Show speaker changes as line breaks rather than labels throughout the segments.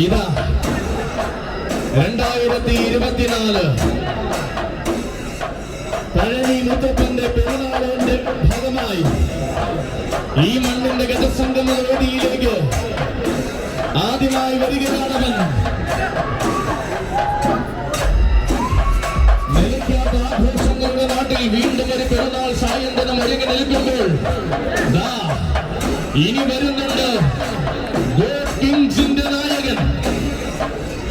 ഇതാ 2024 പഴനി മുത്തപ്പന്റെ പെരുന്നാളിന്റെ ഭാഗമായി ഈ മണ്ണിന്റെ ഗജസംഗമ വേദിയിലേക്ക് ആദ്യമായി വരികയാണവൻ. നിലയ്ക്കാത്ത ആഘോഷങ്ങളുടെ നാട്ടിൽ വീണ്ടും ഒരു പെരുന്നാൾ സായന്തനം ഒരുങ്ങി നിൽക്കുമ്പോൾ ഇനി വരുന്നുണ്ട് കിങ്സിന്റെ നായകൻ.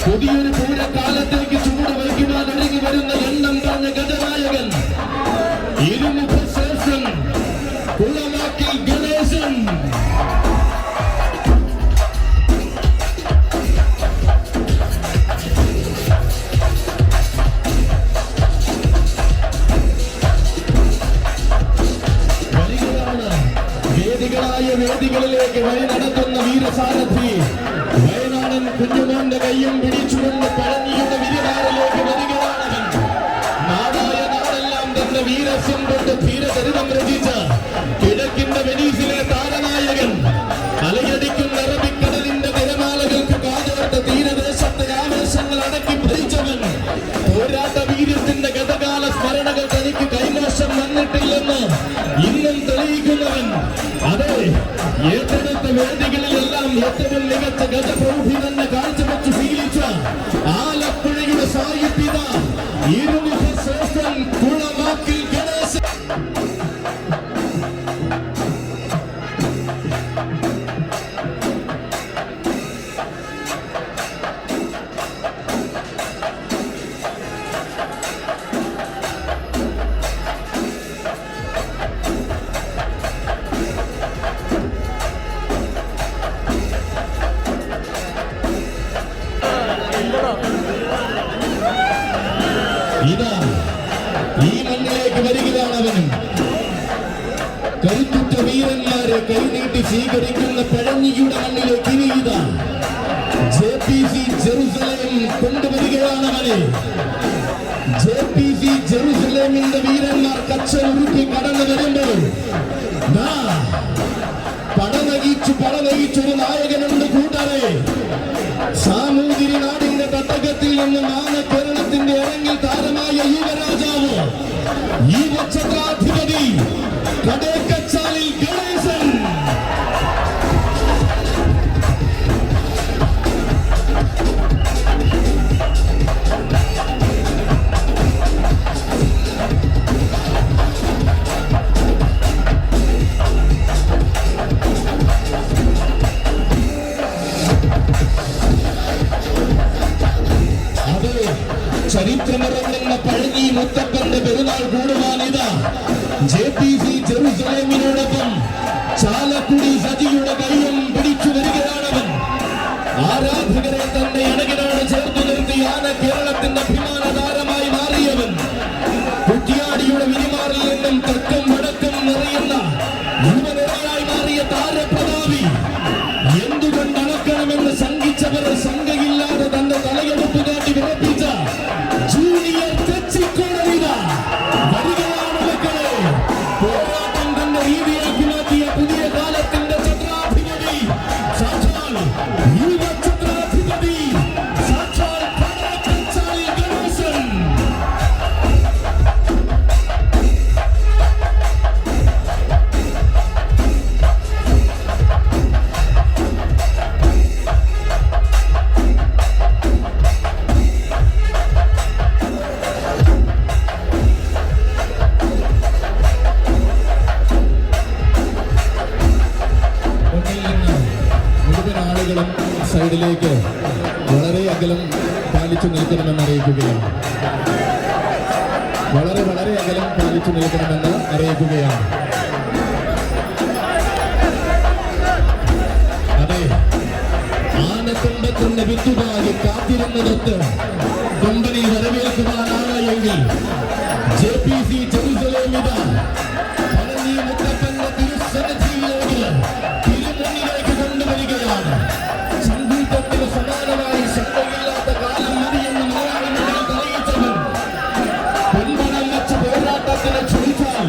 പുതിയൊരു പൂരക്കാലത്തേക്ക് ചൂട് വയ്ക്കുവാൻ ഒരുങ്ങി വരുന്ന എണ്ണം പറഞ്ഞ ഗജനായകൻ ഇരുമുഖശ്രേഷ്ഠൻ കുളമാക്കിൽ ഗണേശൻ. വേദികളിലേക്ക് വഴി നടത്തുന്ന വീരസാരഥി വയനാടൻ കുഞ്ഞുമോന്റെ കയ്യും പിടിച്ചുകൊണ്ട് പഴനിയുടെ വിരിവാറിലേക്ക് വരികയാണവൻ. നാടായ നാടെല്ലാം തന്റെ വീരസ്യം കൊണ്ട് ധീരചരിതം രചിച്ച കിഴക്കിന്റെ വെനീസിലെ താരനായകൻ. അലയടിക്കുന്ന അറബിക്കടലിന്റെ തിരമാലകൾക്ക് കാതോർത്ത തീരദേശത്തെ ആവേശങ്ങൾ അടക്കി ഭരിച്ചവൻ. പോരാട്ട വീര്യത്തിന്റെ ഗതകാല സ്മരണകൾ തനിക്ക് കൈമോശം വന്നിട്ടില്ലെന്ന് ഇന്നും തെളിയിക്കുന്നവൻ. അതെ, ഏറ്റെടുത്ത വേദികളിലെല്ലാം ഏറ്റവും മികച്ച ഗജപ്രൗഢി തന്നെ കാഴ്ചവെച്ച് ശീലിച്ച ആലപ്പുഴയുടെ സാഹിത്യത ഇരുമുഖ ശ്രേഷ്ഠൻ കുളമാക്കിൽ ഗണേശൻ. ഇതാ ഈ മണ്ണിലേക്ക് വരികയാണവനും. കരുത്തുറ്റ വീരന്മാരെ കൈനീട്ടി സ്വീകരിക്കുന്ന പഴനിയുടെ മണ്ണിലേക്ക് ഇതാ JPC ജെറുസലേം കൊണ്ടുവരികയാണവനെ. JPC ജെറുസലേമിന്റെ വീരന്മാർ കച്ചറുരുക്കി കടന്നു വരുമ്പോൾ പടനയിച്ചൊരു നായകനുണ്ട് കൂട്ടരെ. സാമൂതിരി നാടിന്റെ തട്ടകത്തിൽ നിന്ന് കേരളത്തിന്റെ ഇറങ്ങിൽ താരമായ യുവരാജാവ് ഈ വച്ചത്രാധിപതി കടേക്കച്ചാലിൽ ഗണേശൻ. ചരിത്രമിറങ്ങുന്ന പഴനി മുത്തപ്പന്റെ പെരുന്നാൾ കൂടുവാനിതാ JPC ജെറുസലേമിനോടൊപ്പം ചാലക്കുടി സജിയുടെ കൈയും പിടിച്ചു വരികയാണവൻ. ആരാധകരെ തന്നെ അണകിനോട് ചേർത്തു നിർത്തിയാണ് കേരളത്തിന്റെ അഭിമാന താരമായി മാറിയവൻ. കുറ്റിയാടിയുടെ വിരിമാറിൽ നിന്നും തെക്കും വടക്കും നിറയുന്ന യുവനിരയായി മാറിയ താരപ്രതാപി. എന്തുകൊണ്ട് അളക്കണമെന്ന് ശങ്കിച്ചവർ ശങ്കയില്ലാതെ തന്റെ തലയെടുപ്പ് കാട്ടി വിറപ്പിച്ച ജൂനിയർ തെച്ചിക്കോടലിത വരികയാണ് മക്കളെ. പോരാട്ടം തന്റെ രീതിയാക്കി മാറ്റിയ പുതിയ കാലത്തിന്റെ ഛത്രാധിപതി സാക്ഷാൽ യുവ ഛത്രാധിപതി സാക്ഷാൽ കടേക്കച്ചാലിൽ ഗണേശൻ. സൈഡിലേക്ക് വളരെ അകലം പാലിച്ചു നിൽക്കണമെന്ന് അറിയിക്കുകയാണ്. വളരെ അകലം പാലിച്ചു നിൽക്കണമെന്ന് അറിയിക്കുകയാണ്. അതെ, ആനത്തുമ്പത്തിന്റെ വിത്തുപാകി കാത്തിരുന്നതൊത്ത് കൊമ്പനി വരവേൽക്കുവാനാണ് എങ്കിൽ JPC ജെറുസലേമിത പഴനി മുത്തപ്പന്റെ തിരുസന്നിധിയിലേക്ക് തിരുമുന്നിലേക്ക് കൊണ്ടുവരികയാണ്. സംഗീതത്തിന് സമാനമായി ശബ്ദമില്ലാത്ത കാലം മതിയെന്ന് മലയാളി മണ്ണിൽ തെളിയിച്ചവൻ. പൊൻപണം വെച്ച പോരാട്ടത്തിന് ക്ഷണിച്ചാൽ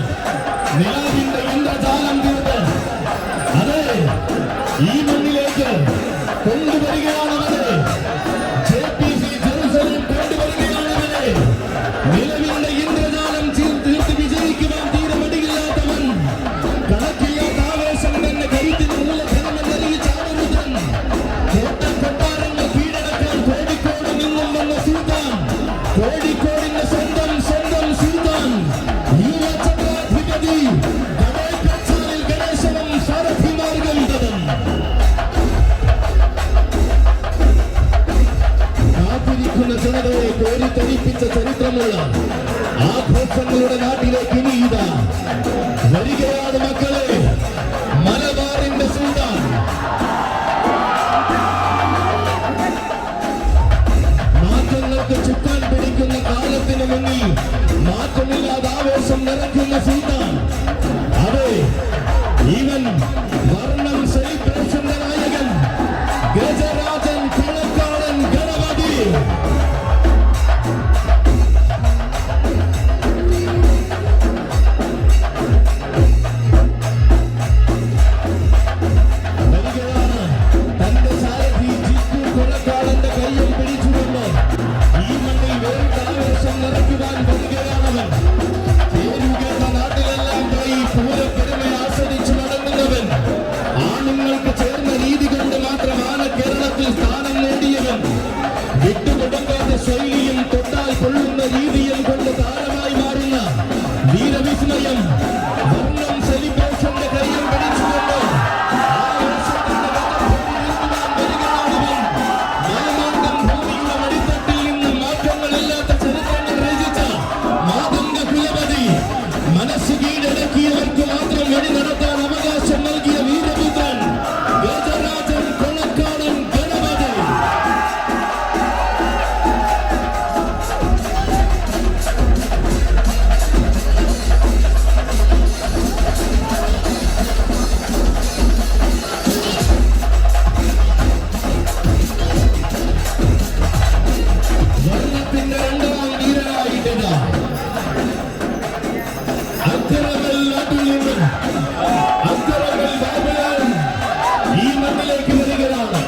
നിലാവിന്റെ ഇന്ദ്രജാലം തീർത്ത് അതെ ഈ മണ്ണിലേക്ക് കൊണ്ടുവരികയാണവരെ. പഠിപ്പിച്ച ചരിത്രമുള്ള ആഘോഷങ്ങളുടെ നാട്ടിലേക്ക് ഇനി ഇതാ വരികയാണ് മക്കളെ, മലബാറിന്റെ സുൽത്താൻ. മാറ്റങ്ങൾക്ക് ചുക്കാൻ പിടിക്കുന്ന കാലത്തിന് മുന്നിൽ മാറ്റമില്ലാതെ ആവേശം നിറയ്ക്കുന്ന സുൽത്താൻ. അതെ, ഇവൻ വർണ്ണം സെലിബ്രേഷന്റെ നായകൻ ഗജരാജൻ കൊളക്കാടൻ ഗണപതി. ശൈലിയും തൊട്ടാൽ കൊള്ളുന്ന രീതിയും കൊണ്ട് താരമായി മാറുന്ന വീരവിസ്മയം വർണ്ണം സെലിബ്രേഷന്റെ കയ്യിൽ പിടിച്ചുകൊണ്ട് മലമാർഗം ഭൂമിയുടെ മടിത്തട്ടിൽ നിന്ന് മാറ്റങ്ങളില്ലാത്ത ചരിത്രങ്ങൾ രചിച്ച മാതംഗ കുലപതി. മനസ്സ് കീഴടക്കിയവർക്ക് മാത്രം വഴി നടത്താൻ അവകാശം നൽകിയ വീരപുത്രൻ ഗജരാജൻ കൊളക്കാടൻ ഗണപതി. വർണ്ണത്തിന്റെ രണ്ടാം വീരനായിട്ടില്ല അക്കരകൾ നാട്ടിൽ നിന്നും അക്കരകൾ ബാബുലാലും ഈ മണ്ണിലേക്ക് വരികയാണ്.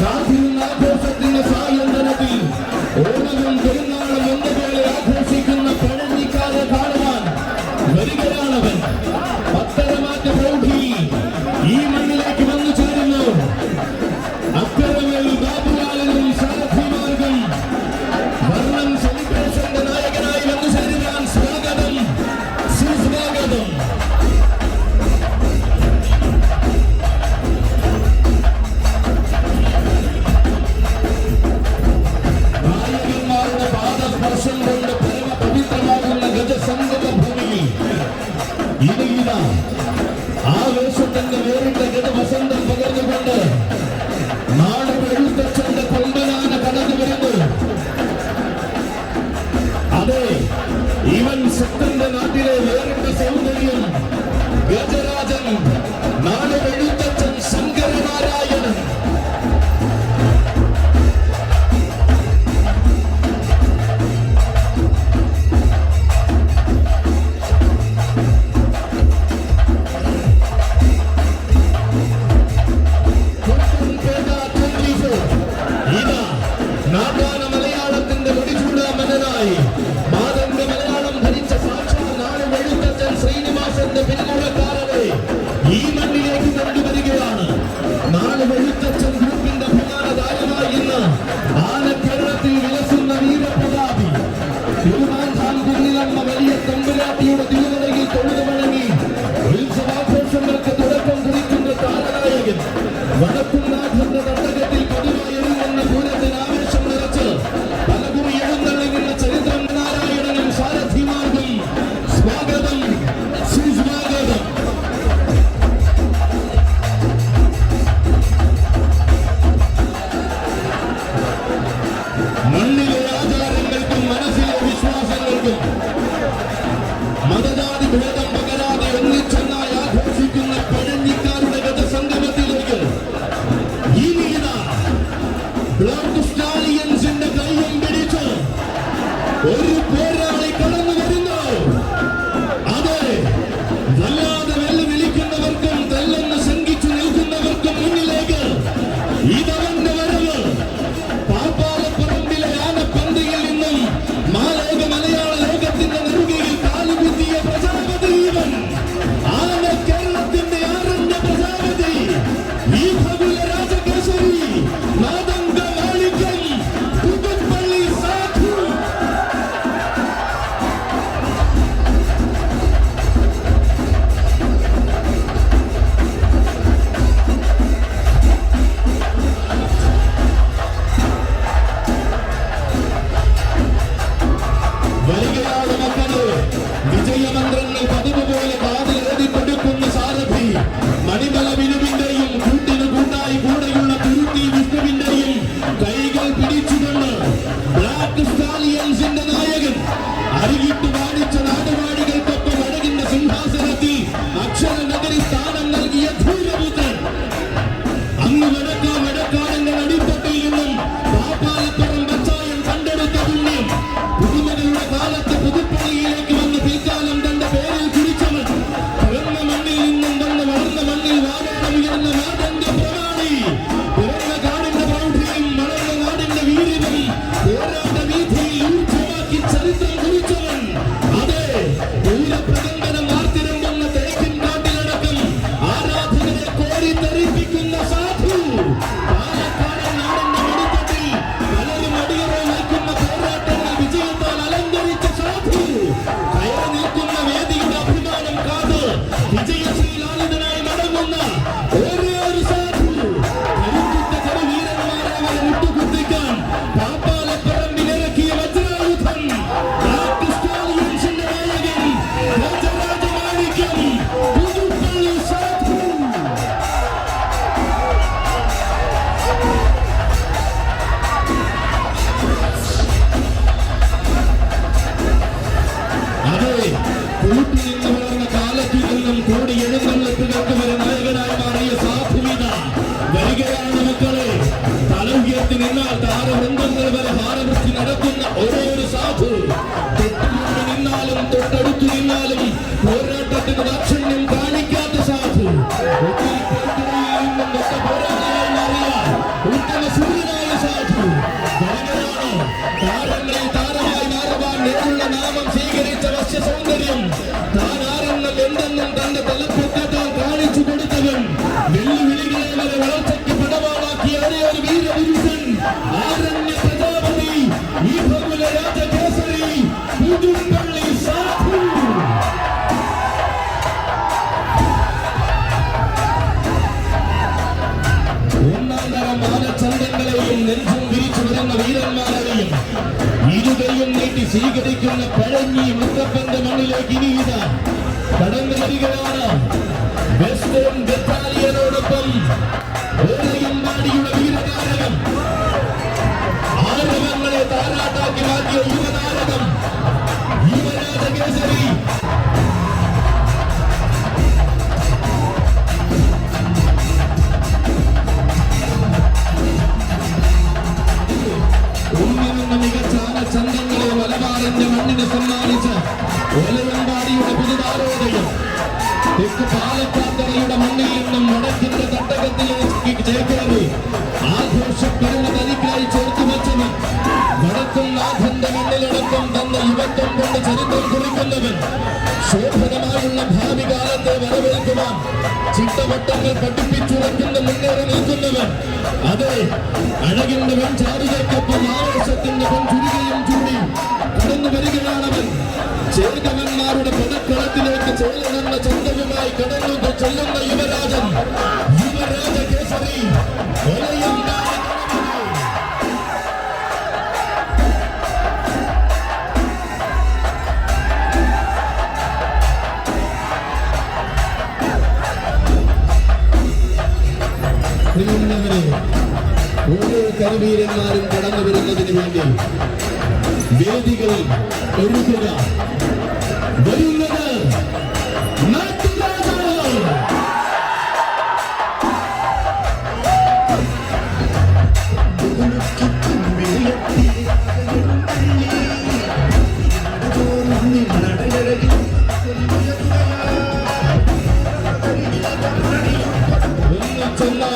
കാത്തിരുന്ന ആഘോഷത്തിന്റെ സായന്തനത്തിൽ ഓണവും പെരുന്നാളും ഒന്നുപോലെ ആഘോഷിക്കുന്ന പഴഞ്ഞിക്കാരെ കാണുവാൻ വരികയാണവൻ. പത്തരമാറ്റ പ്രൗഢിയിൽ ഈ മണ്ണിലേക്ക് വന്നു ചേരുന്നു. അക്കരകൾ ബാബുലാലിനും സാരഥിമാർക്കും വർണ്ണം സെലിബ്രേഷന്റെ നായകനായി വന്നു ചേരുവാൻ സ്വാഗതം, സുസ്വാഗതം. നായകന്മാരുടെ പാദസ്പർശം കൊണ്ട് പരമ പവിത്രമാകുന്ന ഗജസംഗമ ഭൂമിയിൽ ഇനിയിതാ ആവേശത്തിന്റെ വേറിട്ട ഗജവസന്തം പകർന്നുകൊണ്ട് നാട് എഴുത്തച്ഛന്റെ കൊമ്പനാന കടന്നു വരുന്നു. അതെ, ഇവൻ ശക്തന്റെ നാട്ടിലെ വേറിട്ട സൗന്ദര്യം ഗജരാജൻ നാട് എഴുത്തച്ഛൻ ശങ്കരനാരായണൻ. ഇതാ നാടാന മലയാളത്തിന്റെ മുടിചൂടാമനായി മാതംഗ മലയാളം ധരിച്ച സാക്ഷാൽ നാട് എഴുത്തച്ഛൻ ശ്രീനിവാസന്റെ പിന്മുറക്കാരനെ ഈ മണ്ണിലേക്ക് കൊണ്ടുവരികയാണ്. നാട് എഴുത്തച്ഛൻ ഗ്രൂപ്പിന്റെ അഭിമാനദായമായി ഇന്ന് ആനക്കേരളത്തിൽ വിലസുന്ന വീരപ്രതാപി തിരുമാന്താൻ കുന്നിലമ്മ വലിയ തമ്പുരാട്ടിയുടെ തിരുവനയിൽ തൊഴുതു വഴങ്ങി ഉത്സവാഘോഷങ്ങൾക്ക് തുടക്കം കുറിക്കുന്ന താരനായകൻ വടക്കുംനാഥന്റെ തട്ടകത്തിൽ പതിവായി എഴുതുന്ന പൂരത്തിന് ആവേശം നിറച്ച് പലകുറി എഴുന്നള്ളിക്കുന്ന ചരിത്രം നാരായണനും സാരഥിമാർക്കും സ്വാഗതം, സുസ്വാഗതം. മണ്ണിലെ ആചാരങ്ങൾക്കും മനസ്സിലെ വിശ്വാസങ്ങൾക്കും മതജാതി ഭേദം പകരാതെ ഒന്നിച്ചൊന്നായി ആഘോഷിക്കുന്ന പഴഞ്ഞിക്കാരുടെ ഗജസംഗമത്തിലേക്ക് ഇനിയിതാ ബ്ലാക്ക് സ്റ്റാലിയൻസിന്റെ കയ്യും പിടിച്ച് ഒരു പോരാളി കടന്നു വരുന്നു. അതെ, വല്ലാതെ വെല്ലുവിളിക്കുന്നവർക്കും തെല്ലെന്ന് ശങ്കിച്ചു നിൽക്കുന്നവർക്കും മുന്നിലേക്ക് ഇതവന്റെ വരവ്. പാപ്പാലപ്പറമ്പിലെ ആനപ്പന്തിയിൽ നിന്നും മാലോക മലയാള ലോകത്തിന്റെ നെറുകയിൽ കാലുകുത്തിയ പ്രജാപതി ഇവൻ. ആന കേരളത്തിന്റെ ആരണ്യ പ്രജാപതി, ഈ ഭഗുല രാജകേശരി മാതംഗ മാളിക്യം പുതുപ്പള്ളി സാധു. പോരാട്ടത്തിൽ നിന്നാൽ താരവൃന്ദങ്ങൾ വരെ ഹാരവൃത്തി നടത്തുന്ന ഒരേ ഒരു സാധു. തൊട്ടുകൊണ്ട് നിന്നാലും തൊട്ടടുത്തു നിന്നാലും പോരാട്ടത്തിന് ദാക്ഷിണ്യം കാണിക്കാത്ത സാധു. ഒത്തിരി പേർക്കിടയിൽ നിന്നും ഒറ്റ പോരാളിയായി മാറിയ ഉത്തമ സൂര്യനായ സാധു. താരങ്ങളിൽ താരമായി മാറുവാൻ നേരുള്ള നാമം സ്വീകരിച്ച വശ്യ സൗന്ദര്യം. താൻ ആരെന്നും എന്തെന്നും തന്റെ തലപ്പൊക്കത്താൽ കാണിച്ചു കൊടുത്തവൻ. വെല്ലുവിളികളെ വരെ വളർച്ചയ്ക്ക് പടവാളാക്കിയ ഒരേ ഒരു വീരപുരുഷൻ ആരണ്യ പ്രജാപതി, ഈ ഭഗുല രാജകേസരി പുതുപ്പള്ളി സാധു. ഒന്നാം തരം ആനച്ചന്തങ്ങളെയും നെഞ്ചും വിരിച്ചു വരുന്ന വീരന്മാരെയും ഇരുകയും നീട്ടി സ്വീകരിക്കുന്ന പഴഞ്ഞി മുത്തപ്പന്റെ മണ്ണിലേക്ക് ഇനി ഇതാ കടന്നു വരികയാണ് വെസ്റ്റേൺ ബറ്റാലിയനോടൊപ്പം ഓലയമ്പാടിയുടെ വീരതാരകം, ആരവങ്ങളെ താരാട്ടാക്കി മാറ്റിയ യുവതാരകം, യുവരാജകേസരി. മികച്ച ആനച്ചന്തങ്ങളെ മലബാറിന്റെ മണ്ണിന് സമ്മാനിച്ച ഓലയമ്പാടിയുടെ പുതുതാരോദയം. തെക്ക് പാലക്കാത്തറയുടെ മണ്ണിൽ നിന്നും വടക്കിന്റെ തട്ടകത്തിലേക്ക് ചേക്കേറി ആഘോഷപ്പെരുന്ന തനിക്കായി ചേർത്ത് വെച്ചവൻ. വടക്കും നാഥന്റെ മണ്ണിലടക്കം തന്ന യുവത്വം കൊണ്ട് ചരിത്രം കുറിക്കുന്നവൻ. ശോഭനമായുള്ള ഭാവി കാലത്തെ വരവേൽക്കുവാൻ ചിട്ടവട്ടങ്ങൾ പഠിപ്പിച്ചുറക്കുന്ന മുന്നേറി നിൽക്കുന്നവൻ. അതെ, അഴകിന്റെ വെഞ്ചാരുകൾക്കൊപ്പം ആവേശത്തിന്റെ പൊൻചുരികയും ചൂടി കടന്നു വരികയാണവൻ. ചേകവന്മാരുടെ പടക്കളത്തിലേക്ക് ചേരുന്ന ചന്തവുമായി കടന്നു ചെല്ലുന്ന യുവരാജൻ, യുവരാജകേസരി ഓലയമ്പാടി. ഓരോ കരവീരന്മാരും കടന്നു വരുന്നതിന് വേണ്ടി വേദികളിൽ ഒരുക്കുക. വരുന്നത് നാട്ടുരാജാവ്.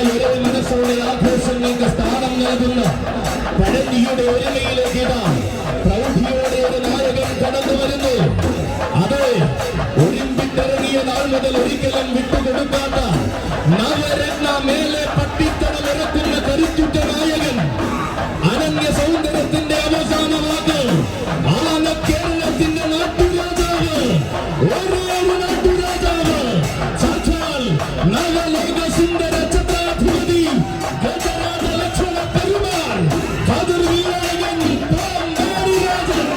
ഒരേ മനസ്സോടെ ആഘോഷങ്ങൾക്ക് സ്ഥാനം നൽകുന്ന പഴനിയുടെ ഒരുമയിലേക്ക് ഇതാ പ്രൗഢിയോടെ ഒരു നായകൻ കടന്നു വരുന്നു. അതെ, ഒളിമ്പിക്കിറങ്ങിയ നാൾ മുതൽ ഒരിക്കലും വിട്ടുകൊടുക്കാത്ത നവരത്ന മേലെ പട്ടിത്തടം ഇറക്കുന്ന കരുത്തുറ്റ നായകൻ, അനന്യ സൗന്ദര്യത്തിന്റെ അവസാന വാക്ക്, ആന കേരളത്തിന്റെ നാട്ടുരാജാവ്, ഒരേ ഒരു നാട്ടുരാജാവ്, സാക്ഷാൽ നവലോക സുന്ദര ഛത്രാധിപതി ഗജരാജ ലക്ഷ്മണ പെരുമാൾ കതിർവിനായകൻ പാമ്പാടി രാജൻ.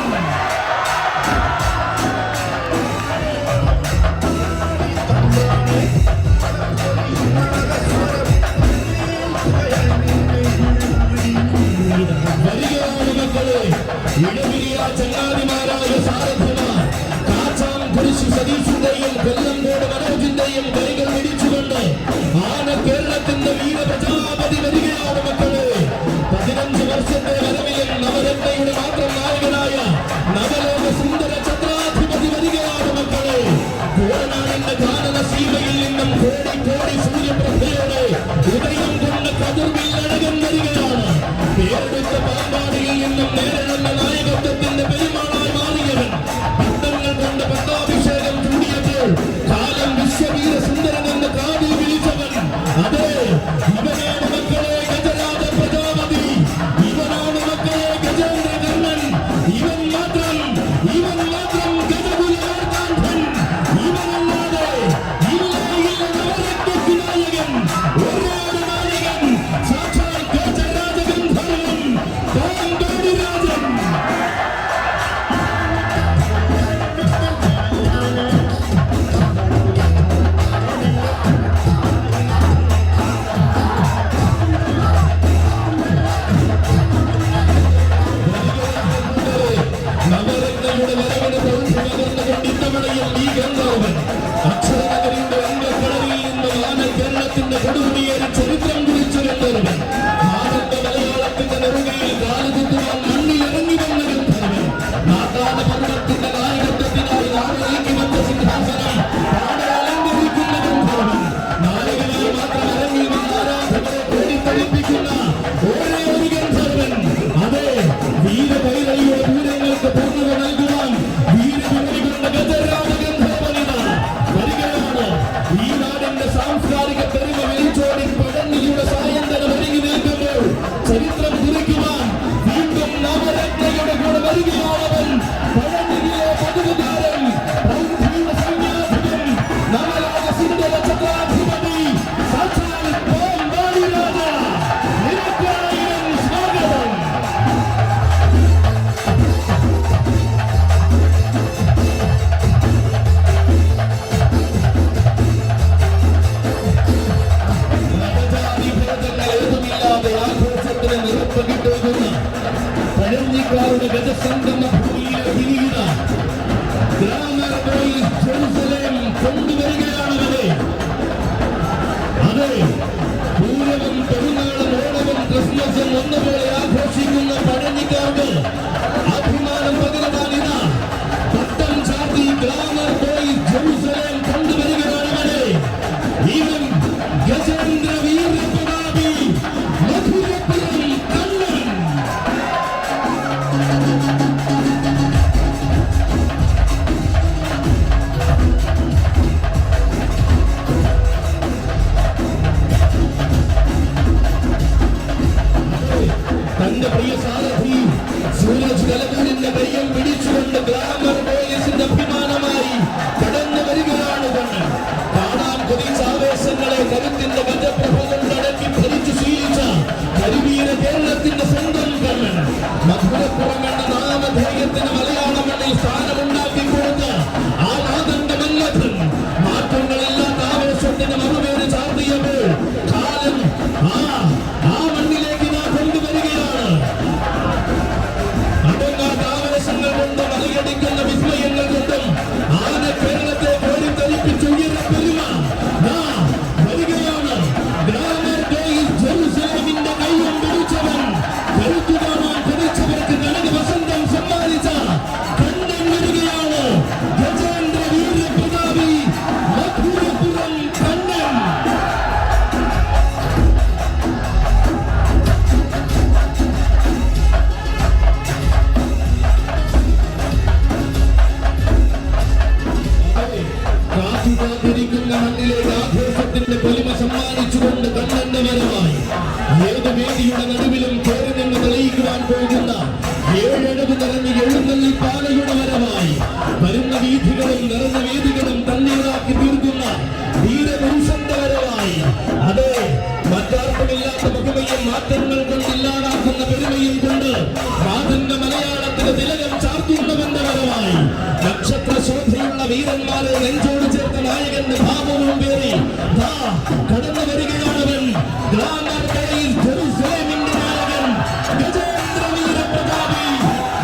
വരികയാണ് മക്കളെ, ഇടവിരിയ ചങ്ങാതിമാരായ സാരഥിമാർ. കാച്ചാം കുരിശു സതീഷിന്റെയും കൊല്ലംകോട് മനോജിന്റെയും കൈകൾ പിടിച്ചുകൊണ്ട് ആന കേരളത്തിന്റെ വീരപ്രജാപതി വരികയാണ് മക്കളെ. 15 വർഷത്തെ വരവിലും നവരത്നയുടെ മാത്രം നായകനായ നവലോക സുന്ദര ഛത്രാധിപതി വരികയാണ് മക്കളെ. കോടനാടിന്റെ കാനന സീമയിൽ നിന്നും കോടി കോടി സൂര്യപ്രഭയോടെ ഉദയം കൊണ്ട് കതിർവിൽ അഴകൻ വരികയാണ്. പേരെടുത്ത പാമ്പാടിയിൽ നിന്നും നേരിടുന്ന നായകത്വം ചരിത്രം കുറിക്കുവാൻ വീണ്ടും നവരത്നയുടെ കൂടെ വരികയാണവൻ. പഴനിയിലെ പതിവുകാരൻ, പൗത്രീയ സൈന്യാധിപൻ, നവലോക സുന്ദര ചക്രാധിപതി, സാക്ഷാൽ പാമ്പാടി രാജ. നിനക്കായിരം സ്വാഗതം. പഴഞ്ഞിക്കാരുടെ ഗജസംഗമ ഭൂമിയിലെ വിനീത ഗ്ലാമർ ബോയ്സ് ജെറുസലേം കൊണ്ടുവരികയാണവരെ. അതെ, പൂരവും പെരുന്നാളും ഓണവും ക്രിസ്മസും ഒന്നുപോലെ ആഘോഷിക്കുന്ന പഴഞ്ഞിക്കാർക്ക് അഭിമാനം പകരുവാനിതാ പട്ടം ചാർത്തി ഗ്ലാമർ ബോയ്സ് ജെറുസലേം കൊണ്ടുവരികയാണവരെ. ഇവൻ ഗജേന്ദ്ര വീരപ്രതാപി മധുരപുരം കണ്ണൻ. തന്റെ പ്രിയ സാരഥി സൂരജ് കലകൂരിന്റെ കയ്യം പിടിച്ചുകൊണ്ട് ഗ്ലാമർ ബോയ്സിന്റെ അഭിമാനമായി കടന്നു വരികയാണ് കണ്ണൻ. കാണാൻ കൊതിച്ച ആവേശങ്ങളെ കരുത്തിന്റെ ഗജപ്രഭ കൊണ്ടടക്കി ഭരിച്ചു ശീലിച്ച കരിവീര കേരളത്തിന്റെ സ്വന്തം കണ്ണൻ. മധുരപ്പുറം എന്ന നാമധേയത്തിന് മലയാള മണ്ണിൽ സ്ഥാനമുണ്ടാക്കി കൊടുത്ത ആ നാഥന്റെ മല്ലഥൻ മാറ്റങ്ങളില്ലാത്ത ആവേശത്തിന് മറുപേര് ചാർത്തിയപ്പോൾ കാലം ആ മണ്ണിലേക്ക് നാം കൊണ്ടുവരികയാണ്. അടങ്ങാത്ത ആവേശങ്ങൾ കൊണ്ട് മറികടിക്കുന്ന വിസ്മയങ്ങൾ കൊണ്ടും ആന കേരളത്തെ കോരിത്തരിപ്പിച്ച് ഉയരപ്പെരുമ വരികയാണ്. ഗ്ലാമർ ബോയ്സ് ജെറുസലേമിന്റെ കയ്യും പിടിച്ചവൻ, കരുത്തു കാണാൻ കൊതിച്ചവർക്ക് കനക വസന്തം സമ്മാനിച്ച കണ്ണൻ വരികയാണ്. ഗജേന്ദ്ര വീരപ്രതാപി മധുരപുരം കണ്ണൻ. കാത്തിരിക്കുന്ന മണ്ണിലേക്ക് ആഘോഷത്തിന്റെ പൊലിമ സമ്മാനിച്ചുകൊണ്ട് കണ്ണന്റെ വരവായി ഏത് വേദിയുടെ നടുവിലും കയറി നിന്ന് തെളിയിക്കുവാൻ പോകുന്ന ഏഴഴകു നിറഞ്ഞ എഴുന്നള്ളി പാലയുടെ വരവായി വരുന്ന വീഥികളും നിറഞ്ഞ വേദികളും തണ്ണീറാക്കി തീർക്കുന്ന വീരപുരുഷന്റെ വരവായി. അതെ, മറ്റാർക്കുമില്ലാത്ത മഹിമയും മാറ്റങ്ങൾ കൊണ്ടില്ലാതാക്കുന്ന പെരുമയും കൊണ്ട് നാഥന്റെ മലയാളത്തിന് തിലകം ചാർത്തുന്നവന്റെ വരവായി നക്ഷത്ര ശോഭയുള്ള വീരന്മാരെ നെഞ്ചോട് ചേർത്ത നായകന്റെ ഭാവവും പേറി കടന്നു വരികയാണവൻ. ഗ്ലാമർ ബോയ്സ് ജെറുസലേമിന്റെ നായകൻ ഗജേന്ദ്ര വീരപ്രതാപി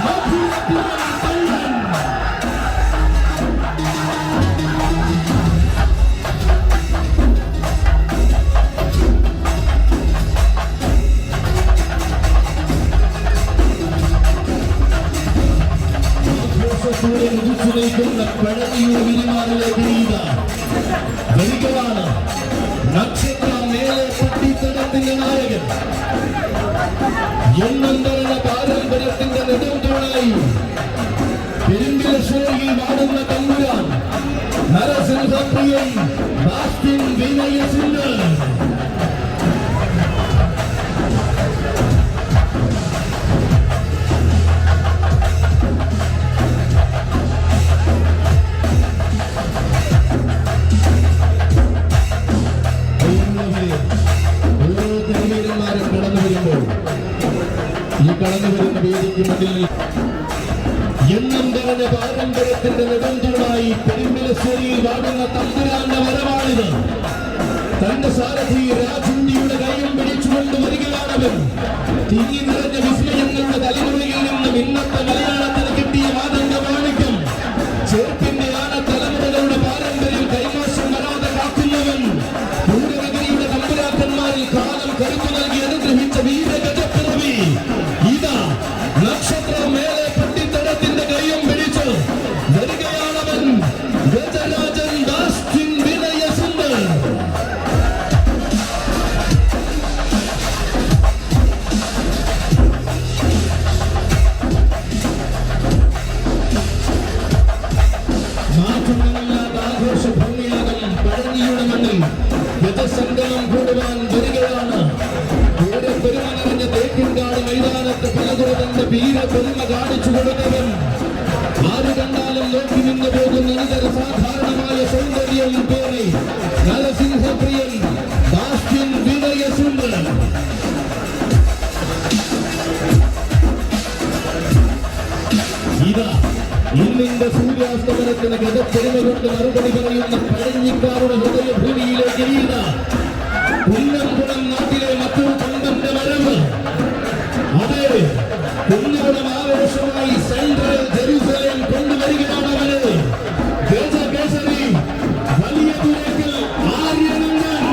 മധുരപുരം കണ്ണൻ. ആഘോഷത്തോടെ ഉദിച്ചു നിൽക്കുന്ന പഴനിയുടെ വിരിമാറിലേക്ക് വരികയാണ് നക്ഷത്ര മേലെ പട്ടിത്തടത്തിന്റെ നായകൻ. എണ്ണന്തരണ പാരമ്പര്യത്തിന്റെ നെടുംതൂണായി പെരുമ്പിലശ്ശേരിയിൽ വാടുന്ന തമ്പുരാൻ നരസിംഹപ്രിയൻ ബാസ്റ്റിൻ വിനയസുന്ദർ. ഈ കടന്നു വരുന്ന വേദിക്ക് മുന്നിൽ എണ്ണം പറഞ്ഞ പാരമ്പര്യത്തിന്റെ നെടുംതൂണായി പെരുമ്പിലശ്ശേരിയിൽ വാടുന്ന തമ്പുരാന്റെ വരവാണിത്. തന്റെ സാരഥി രാജുണ്ടിയുടെ കൈയും പിടിച്ചുകൊണ്ട് വരികയാണവൻ. തിങ്ങി നിറഞ്ഞ വിസ്മയങ്ങളുടെ തലമുറയിൽ നിന്നും ഇന്നത്തെ മലയാളത്തിന് കിട്ടിയ മാതംഗ മാണിക്യം ചേർപ്പിന്റെ ആന തലമുറകളുടെ പാരമ്പര്യം കൈമാശം വരാതെ കാക്കുന്നവൻ. പൂരനഗരിയുടെ തമ്പുരാക്കന്മാരിൽ കാലം കരുത്തു നൽകി അനുഗ്രഹിച്ച വീരഗജപ്പിറവി ഇതാ നക്ഷത്ര മേലെ പട്ടിത്തടത്തിന്റെ കൈയും പിടിച്ച് വരികയാണവൻ. ഗജരാജൻ ബാസ്റ്റിൻ വിനയസുന്ദർ. മാറ്റങ്ങളില്ലാത്ത ആഘോഷ ഭംഗിയാകും പഴനിയുടെ മണ്ണിൽ ഗജസംഗമം കൂടുവാൻ വരികയാണ്. പെരുമ നിറഞ്ഞ തേക്ക് ലോകത്ത് പലതും തന്റെ വീര പെരുമ കാണിച്ചു കൊടുത്തവൻ ആര് കണ്ടാലും നോക്കി നിന്ന് പോകുന്ന ഇതര സാധാരണമായ സൗന്ദര്യവും പേറി നരസിംഹപ്രിയൻ ബാസ്റ്റിൻ വിനയസുന്ദരൻ. ഇതാ ഇന്നിന്റെ സൂര്യാസ്തമനത്തിന് ഗതപ്പെരുമ കൊണ്ട് മറുപടി പറയുന്ന പഴഞ്ഞിക്കാരുടെ ഹൃദയഭൂമിയിലേക്ക് വീണ കുന്നംകുളം നാട്ടിലെ മറ്റൊരു കണ്ടന്റെ വരവ്. അതെ, കുന്നകുളം ആവേശമായി സെൻട്രൽ ജെറുസലേം കൊണ്ടുവരികയാണ് അവന്. ഗജകേസരി വലിയ തുരക്കൽ ആര്യനന്ദൻ.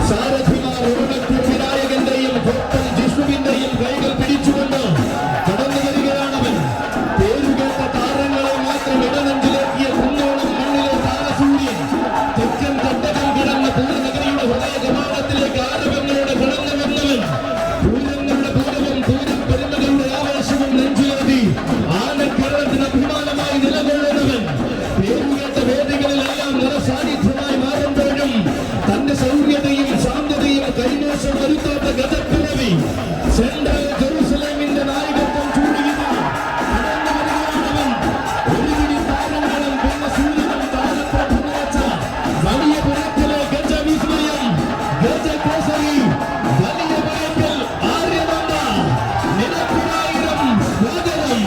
സാരഥിമാർ ഓണക്കൂർ വിനായകന്റെയും ഭക്തൻ ജിഷ്ണുവിന്റെയും കൈകൾ പിടിച്ചുകൊണ്ട് കടന്നു വരികയാണവൻ. പേരുകേട്ട താരങ്ങളെ മാത്രം ഇടനെഞ്ചിലേക്കിയ കുന്നോളം മണ്ണിലെ താരസൂര്യൻ തെക്കൻ തട്ടകം കിടന്ന പൂരനഗരിയുടെ ഹൃദയ കവാടത്തിലേക്ക് ആരവങ്ങളോടെ കടന്നു വന്നവൻ. പൂരങ്ങളുടെ പൂരവും പൂരം പെരുമകളുടെ ആവേശവും നെഞ്ചിലേറി ആനക്കേരളത്തിന് അഭിമാനമായി നിലകൊള്ളുന്നവൻ. പേരുകേട്ട വേദികളിലെല്ലാം നിറസാന്നിധ്യമായി മാറുമ്പോഴും തന്റെ സൗമ്യതയും ശാന്തതയും കൈമോശം വരുത്താത്ത ഗജപ്പിറവി സെൻട്രൽ ജെറുസലേമിന്റെ നായകത്വം ചൂടിയത് കടന്നു വരികയാണവൻ. ഒരു പിടി താരങ്ങളും പിന്നെ സൂര്യനും താരപ്രഭ നിറച്ച വലിയ പുരത്തിലെ ഗജവിസ്മയം ഗജകേസരി വലിയ പുരക്കൽ ആര്യനന്ദ. നിനക്കൊരായിരം സ്വാഗതം.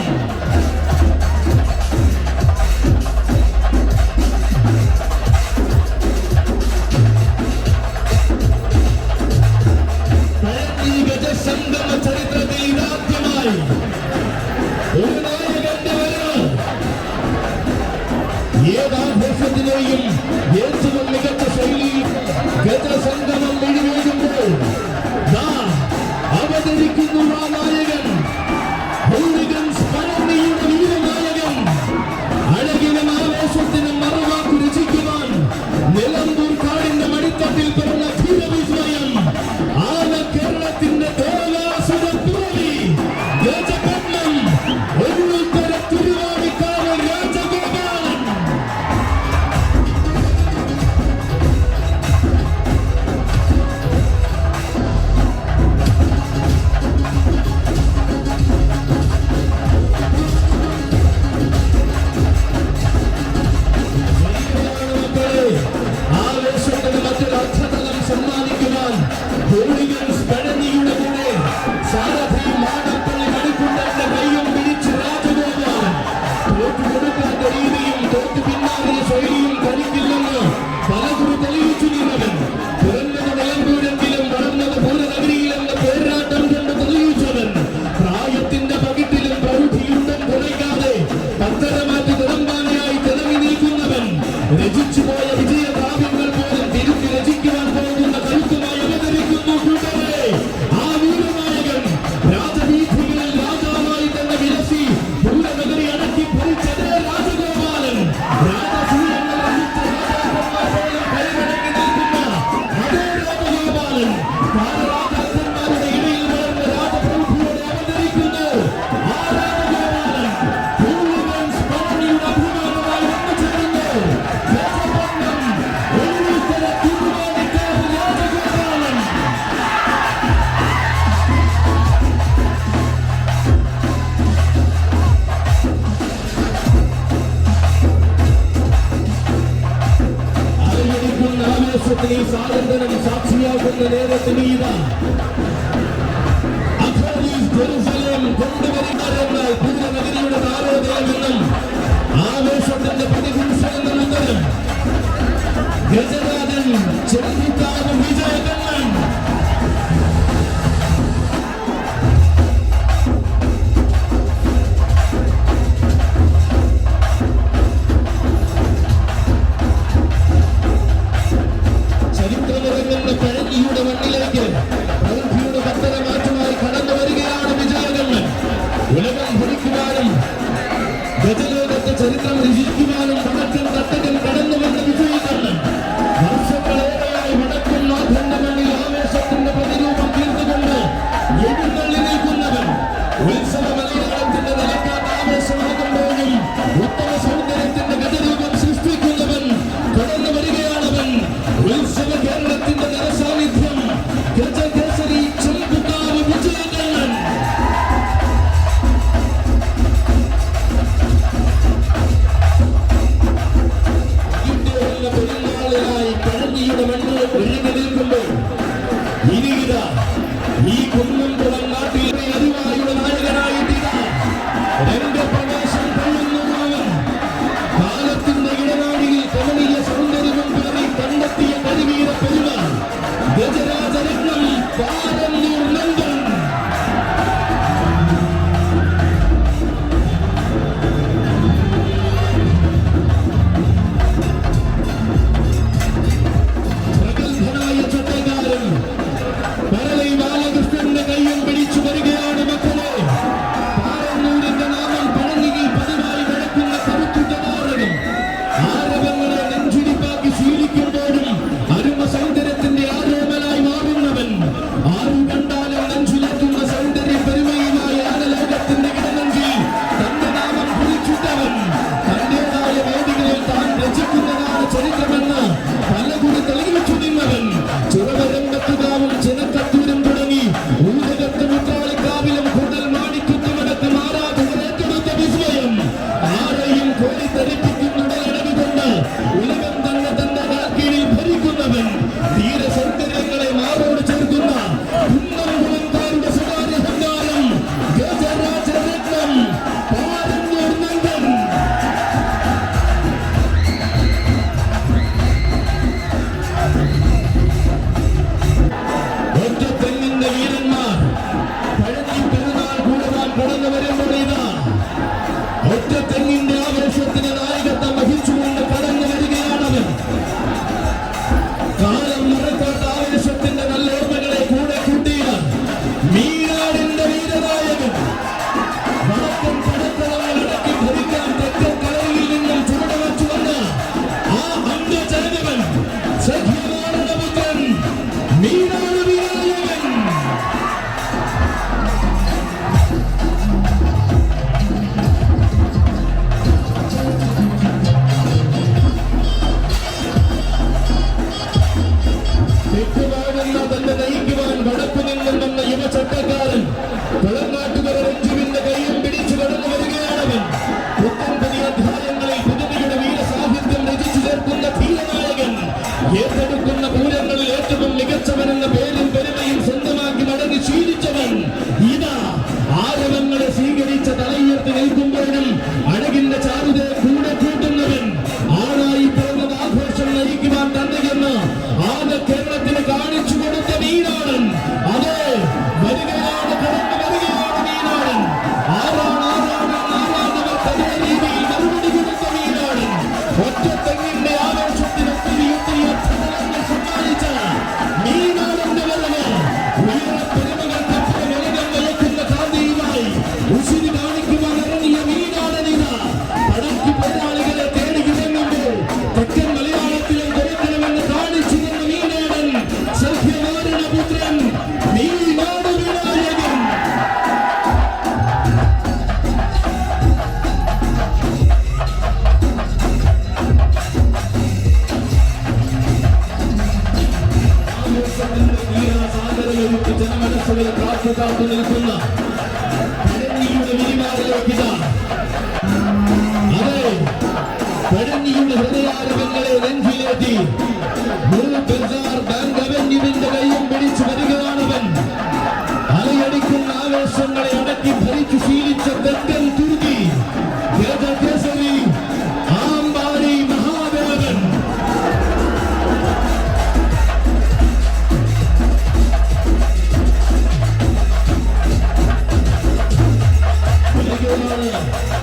ഗജസംഗമ ചരിത്രത്തിൽ ഇതാദ്യമായി ഒരു നായകന്റെ വരവ്. ഏതാഘോഷത്തിലെയും ഏറ്റവും മികച്ച ശൈലിയിൽ ഗജസംഗമം മിഴിവേകുമ്പോൾ അവതരിക്കുന്നു ആ നായകൻ. ഹൂളിഗൻസ് പരന്നിയുടെ വീരനായകൻ. അഴകിനും ആവേശത്തിനും മറുവാക്കു രചിക്കുവാൻ നിലമ്പൂർ കാടിന്റെ മടിത്തട്ടിൽ പിറന്ന ധീരവിസ്മയം കേരളത്തിന്റെ ദേവാസുര പുറവി ഗജപത്നം ഒന്നുത്തര തിരുവാണിക്കാവ് രാജഗോപാലൻ. ആവേശത്തിന് മറ്റൊരു അർത്ഥതലം സമ്മാനിക്കുവാൻ ഹൂളിഗൻസ് പഴനിയുടെ കൂടെ സാരഥി മാടപ്പള്ളി മണിക്കുണ്ടന്റെ കൈയും പിടിച്ച് രാജഗോപാലൻ. തോറ്റു കൊടുക്കാത്ത രീതിയും തോറ്റു പിന്നാറിയ ശൈലിയും തനിക്കില്ലെന്ന് പലകുറി തെളിയിച്ചു നിന്നവൻ. പിറന്നത് നിലമ്പൂരെങ്കിലും വളർന്നത് പൂരനഗരിയിലെന്ന പേരാട്ടം കൊണ്ട് തെളിയിച്ചവൻ. പ്രായത്തിന്റെ പകിട്ടിലും പ്രൗഢിയുണ്ടം കുറയ്ക്കാതെ പത്തരമാറ്റി തിടമ്പാനയായി തിളങ്ങി നിൽക്കുന്നവൻ. രചിച്ചുപോയ വിജയകാവ്യങ്ങൾ പോലും തിരുത്തി രചിക്കുവാൻ പോകുന്ന കരുത്തുമായി അവതരിക്കുന്നു കൂട്ടരെ. ആ വീരനായകൻ രാജവീഥികളിൽ രാജാവായി തന്നെ വിലസി പൂരനഗരി അടക്കി ഭരിച്ചതേ രാജഗോപാലൻ. രാജസൂയങ്ങൾ രചിച്ച രാജാക്കന്മാർ പോലും കൈവണങ്ങി നിൽക്കുന്ന അതേ രാജഗോപാലൻ. രാജരാജാക്കന്മാരുടെ ഇടയിൽ വളർന്ന രാജപ്രഭുയോടെ അവതരിക്കുന്നു ആ രാജഗോപാലൻ. ഹൂളിഗൻസ് പഴനിയുടെ അഭിമാനമായി വന്നു ചേരുന്നു ഗജപത്നം ഒന്നുത്തര തിരുവാണിക്കാവ് രാജഗോപാലൻ. അറിയടിക്കുന്ന ആവേശത്തിന് ഈ സ്വാതന്ത്ര്യം സാക്ഷിയാകുന്ന നേരത്തിന് ഇതാ ജെറുസലേം കൊണ്ടുവരികയെന്നാൽ പൂരനഗരിയുടെ താരോദയമെന്നും ആവേശത്തിന്റെ പ്രതിപുരുഷനെന്നും ഉത്തരം ഗജരാജൻ ചെറുക്കാവ് വിജയകണ്ണൻ. ചരിത്രമിറങ്ങുന്ന പഴനിയുടെ മണ്ണിലേക്ക് പ്രൗഢിയുടെ പത്തരമാറ്റമായി കടന്നു വരികയാണ് വിജയകണ്ണൻ. ഉലകം ഭരിക്കുവാനും ഗജലോകത്തെ ചരിത്രം രചിക്കുവാനും വടക്കൻ തട്ടകൻ കടന്നു വന്ന വിജയകണ്ണൻ. വർഷങ്ങളേറെയായി വടക്കൻ നാഥന്റെ മണ്ണിൽ ആവേശത്തിന്റെ പ്രതിരൂപം തീർത്തുകൊണ്ട് എഴുന്നള്ളി നിൽക്കുന്നവൻ. ഉത്സവ മലയാളത്തിന്റെ നിലക്കാത്ത ആവേശം വരുമ്പോൾ ഇതാ ഒറ്റ തെങ്ങിന്റെ ആവേശത്തിന് നായകത്വം വഹിച്ചുകൊണ്ട് കടന്നു വരികയാണവൻ. കാലം മറക്കാത്ത ആവേശത്തിന്റെ നല്ല ഓർമ്മകളെ കൂടെ കൂട്ടിയ മീനാടിന്റെ വീരനായകൻ. വടക്കൻ പടക്കളങ്ങളടക്കി ഭരിക്കാൻ തെക്കൻ കളരിയിൽ നിന്നും ചുവടുവച്ചു വന്ന ആ അംഗജനകവൻ സഖ്യവാരണപുത്രൻ മീനാട് വീരനായകൻ. തെക്കുവാടുന്ന തന്നെ നയിക്കുവാൻ വടക്കു നിന്നും വന്ന യുവചട്ടക്കാരൻ കളങ്ങാട്ടുകര രഞ്ജുവിന്റെ കൈയും പിടിച്ചു കടന്നു വരികയാണവൻ. പുത്തൻ പുതിയ അധ്യായങ്ങളിൽ പുതുമയുടെ വീരസാഹിത്യം രചിച്ചു ചേർക്കുന്ന ധീരനായകൻ. ഏറ്റെടുക്കുന്ന പൂരങ്ങളിൽ ഏറ്റവും മികച്ചവനെന്ന പേരും പെരുമയും സ്വന്തമാക്കി മടങ്ങി ശീലിച്ചവൻ. ഇതാ ആരവങ്ങളെ സ്വീകരിച്ച തലയുയർത്തി നിൽക്കുമ്പോഴും അഴകിന്റെ ചാരുതയെ കൂടെ കൂട്ടുന്നവൻ. ആണായി പിറന്നത് ആഘോഷം നയിക്കുവാൻ തന്നെയെന്ന് ആകെ കേരളത്തിന് കാണിച്ചു കൊടുത്ത മീനാടൻ. അതെ, വരികയാണ്, കടന്നു വരികയാണ് മീനാടൻ. ആരാണവർ അതേ രീതിയിൽ മറുപടി കൊടുത്ത മീനാടൻ. ഒറ്റ തെങ്ങിന്റെ ആവേശത്തിന് ഒത്തിരി ഒത്തിരി അർത്ഥങ്ങൾ സമ്മാനിച്ച മീനാടന്റെ വരവ് ഉയർന്ന പെരുമകൾക്കപ്പുറം എലകം വയക്കുന്ന കാന്തിയുമായി ഉശിരി കാണിക്കുവാൻ ഇറങ്ങിയ മീനാടനിതാ പടക്കി പോരാളികളെ തേടി ഇറങ്ങുമ്പോൾ തെക്കൻ മലയാളത്തിലും കൊടുക്കണമെന്ന് കാണിച്ചു തന്ന മീനാടൻ സഖ്യവാരണപുത്രൻ മീനാട് വിനായകൻ. സാഗരമൊരുക്കി ജനമനസ്സുകളെ കാത്തു നിൽക്കുന്ന പഴനിയുടെ വിരിമാറിലേക്കിതാ. അതെ, പഴനിയുടെ ഹൃദയാരവങ്ങളെ നെഞ്ചിലേറ്റി ബാങ്ക് അവന്യുവിന്റെ കൈയും പിടിച്ചു വരികയാണവൻ. അലയടിക്കുന്ന ആവേശങ്ങളെ അടക്കി ഭരിച്ചു ശീലിച്ച തെക്കൻ തുർക്കി കേസരി ആമ്പാടി മഹാദേവൻ.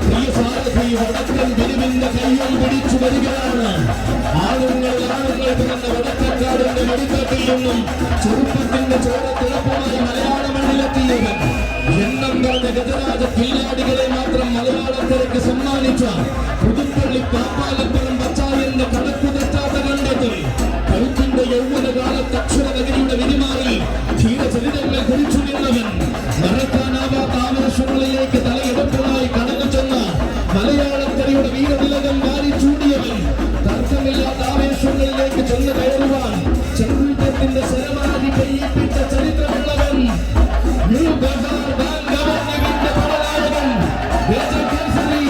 പ്രിയ സാരഥി വടക്കൻ പിരിവിന്റെ കൈയും പിടിച്ചു വരികയാണ്. ആളുങ്ങൾ പിറന്ന വടക്കക്കാടിന്റെ വെടിക്കെട്ടിൽ നിന്നും ചെറുപ്പത്തിന്റെ ചോരത്തിളപ്പമായി മലയാള മണ്ണിലെത്തിയവൻ. എണ്ണം പറഞ്ഞ ഗജരാജ കില്ലാടികളെ മാത്രം മലയാളക്കരയ്ക്ക് സമ്മാനിച്ച പുതുപ്പള്ളി പാപ്പാലപ്പുറം പച്ചായന്റെ കണക്കു തെറ്റാത്ത കണ്ടെത്തൽ. കരുത്തിന്റെ യൗവനകാലത്ത് അക്ഷരനഗരിയുടെ വിരിമാറിൽ ധീരചരിതങ്ങൾ കുറിച്ചു നിന്നവൻ. മറക്കാനാവാത്ത ആവേശങ്ങളിലേക്ക് തലയെടുപ്പുമായി കടന്നു ചെന്ന മലയാളക്കരയുടെ വീരതിലകം വാരിച്ചൂടിയവൻ. തർക്കമില്ലാത്ത ആവേശങ്ങളിലേക്ക് ചെന്ന് കയറുവാൻ ചങ്കൂറ്റത്തിന്റെ ശരമാരി പെയ്യിപ്പിച്ച ചരിത്രമുള്ളവൻ. പടനായകൻ കേസരി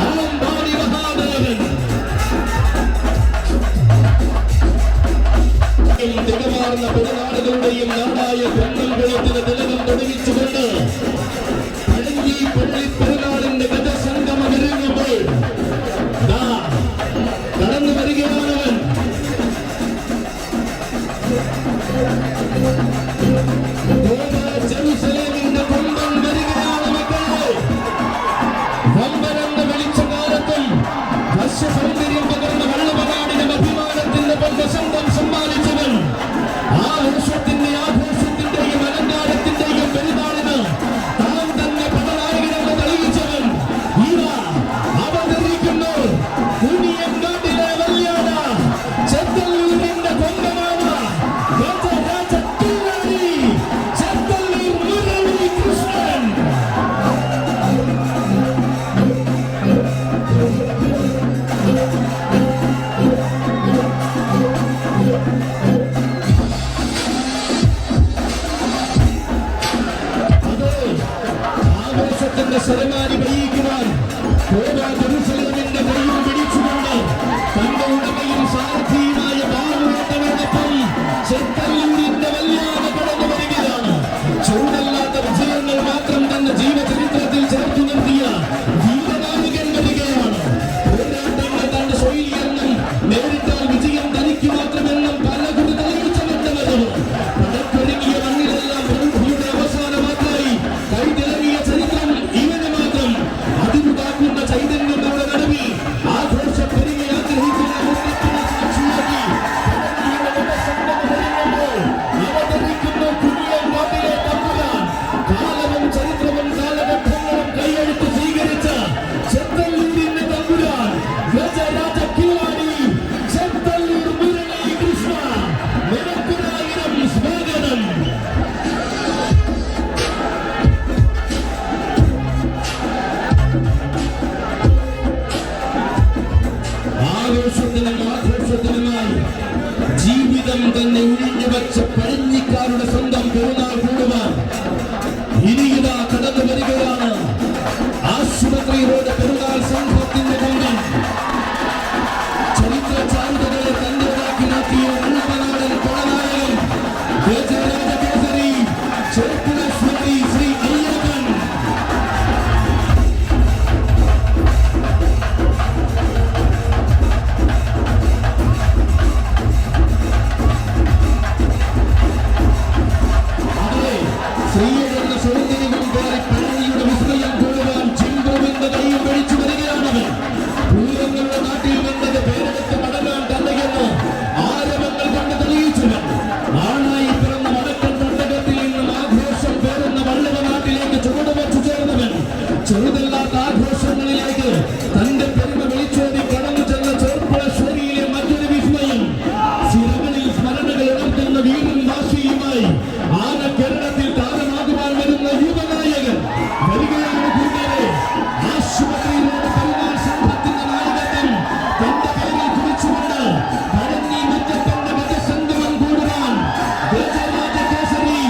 ആമ്പാടി മഹാദേവൻ. തികമാർന്ന പടനാടുകളുടെയും നാടായ പൊന്നംകുളത്തിന് തിലകം തൊടുവിച്ചുകൊണ്ട് പഴഞ്ഞി പള്ളിപ്പെരുന്നാളിന്റെ ഗജസംഗമം ഒരുങ്ങുമ്പോൾ കടന്നു വരികയാണവൻ. ജെറുസലേമിന്റെ കൊമ്പൻ വരികയാണ് മക്കളെ. വമ്പനെന്ന് വിളിച്ച കാലത്തും വശ്യസൗന്ദര്യം പകർന്ന വള്ളവനാടിന് അഭിമാനത്തിന്റെ പൊൻവസന്തം സമ്മാനിച്ചവൻ. ആ വർഷത്തിന്റെ ആഘോഷത്തിന്റെയും അലങ്കാരത്തിന്റെയും പെരുന്നാളിന് താൻ തന്നെ പടനായകനെന്ന് തെളിയിച്ചവൻ. ഇതാ അവതരിക്കുന്നു കുനിയൻകാട്ടിലെ വല്യാട ചെത്തല്ലൂരിന്റെ കൊമ്പനാണ് ഗജരാജ കില്ലാടി ചെത്തല്ലൂർ മുരളി കൃഷ്ണൻ. ആവേശത്തിന്റെ ശരമാരി പെയ്യിക്കുവാൻ ജെറുസലേമിന്റെ കൈയും പിടിച്ചുകൊണ്ട് തന്റെ ഉടമയും സാരഥിയുമായ ബാബുവേട്ടനോടൊപ്പം ചെത്തല്ലൂരിന്റെ വല്യാട കടന്നു വരികയാണ്. ചൂടല്ലാത്ത വിജയങ്ങൾ മാത്രം തന്റെ ജീവചരിത്രത്തിൽ ചേർത്തു നിർത്തിയ വീരനായകൻ വരികയാണ്. പോരാട്ടങ്ങൾ തന്റെ ശൈലിയെന്നും നേരിട്ടാൽ വിജയം തനിക്ക് മാത്രമെന്നും പലകുറി തെളിയിച്ചവന്റെ വരവ്. പടക്കൊരുങ്ങിയ മണ്ണിലെല്ലാം പ്രമുഖയുടെ അവസാന വാക്കായി കൈതിളങ്ങിയ ചരിത്രം ഇവനുമായി ജീവിതം തന്നെ ഒഴിഞ്ഞു വച്ച പഴഞ്ഞിക്കാരുടെ സ്വന്തം പെരുന്നാൾ കൂടുവാൻ ഇനിയിതാ കടന്നു വരികയാണ്. ആശുപത്രി റോഡ് പെരുന്നാൾ സംഘത്തിന്റെ മുമ്പിൽ ചരിത്ര ചാരുതകളെ തന്റേതാക്കി മാറ്റിയ ഉൾനാടൻ കൊളനായകൻ ഗജരാജകേസരി ചെറുപ്പുളശ്ശേരി ശ്രീ അയ്യപ്പൻ. ശ്രീയെന്ന സൗന്ദര്യം കയറി പഴനിയുടെ വിസ്മയം കൂടുവാൻ ചിമ്പുവിന്റെ കൈയും പിടിച്ചു വരികയാണവൻ. പൂരങ്ങളുടെ നാട്ടിൽ നിന്നത് പേരെടുത്ത് മടങ്ങാൻ തന്നെയെന്ന് ആരവങ്ങൾ കൊണ്ട് തെളിയിച്ചവൻ. ആണായി പിറന്ന വടക്കൻ തട്ടകത്തിൽ നിന്നും ആഘോഷം പേരുന്ന വള്ളുവ നാട്ടിലേക്ക് ചുവടുവച്ചു ചേർന്നവൻ. ചെറുതല്ലാത്ത ആഘോഷങ്ങളിലേക്ക് തന്റെ പെരുമ വിളിച്ചോടി കടന്നു ചെന്ന ചെറുപ്പുളശ്ശേരിയിലെ മറ്റൊരു വിസ്മയം. സിരകളിൽ സ്മരണകൾ ഉണർത്തുന്ന വീറും വാശിയുമായി ആന കേരളത്തിൽ താരമാകുവാൻ വരുന്ന യുവനായകൻ വരികയാണ്. കൂട്ടുകാരെ, ആശുപത്രിയിലൂടെ പെരുന്നാൾ സംഘത്തിന്റെ നായകത്വം തന്റെ പേരിൽ കുറിച്ചുകൊണ്ട് പഴഞ്ഞി മുറ്റപ്പന്റെ ഗജസംഗമം കൂടുവാൻ ഗജരാജകേസരി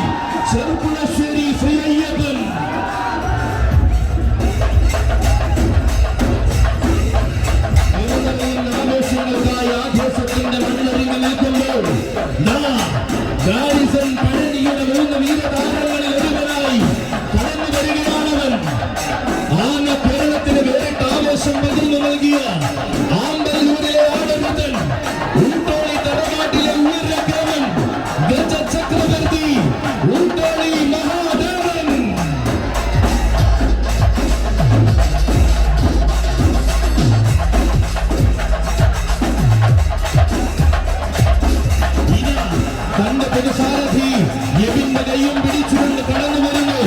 ചെറുപ്പുളശ്ശേരി ശ്രീ അയ്യപ്പൻ. ആഘോഷങ്ങൾക്കായി ആഘോഷത്തിന്റെ മണ്ണൊരുങ്ങി നിൽക്കുമ്പോൾ ഗാരിസൺ പഴനിയുടെ 3 വീരതാരങ്ങളിൽ ഒരുവനായി കടന്നു വരികയാണവൻ. ആന കേരളത്തിന് വേറിട്ട ആവേശം പകർന്നു നൽകിയ ആമ്പല്ലൂരിലെ ആടരുതൻ, ഉണ്ടോളി തറവാട്ടിലെ ഉയരക്കേവൻ, ഗജചക്രവർത്തി ഉണ്ടോളി മഹാദേവൻ. തന്റെ പൊതുസാരഥി യവിന്റെ കൈയും പിടിച്ചുകൊണ്ട് കടന്നു വരുന്നു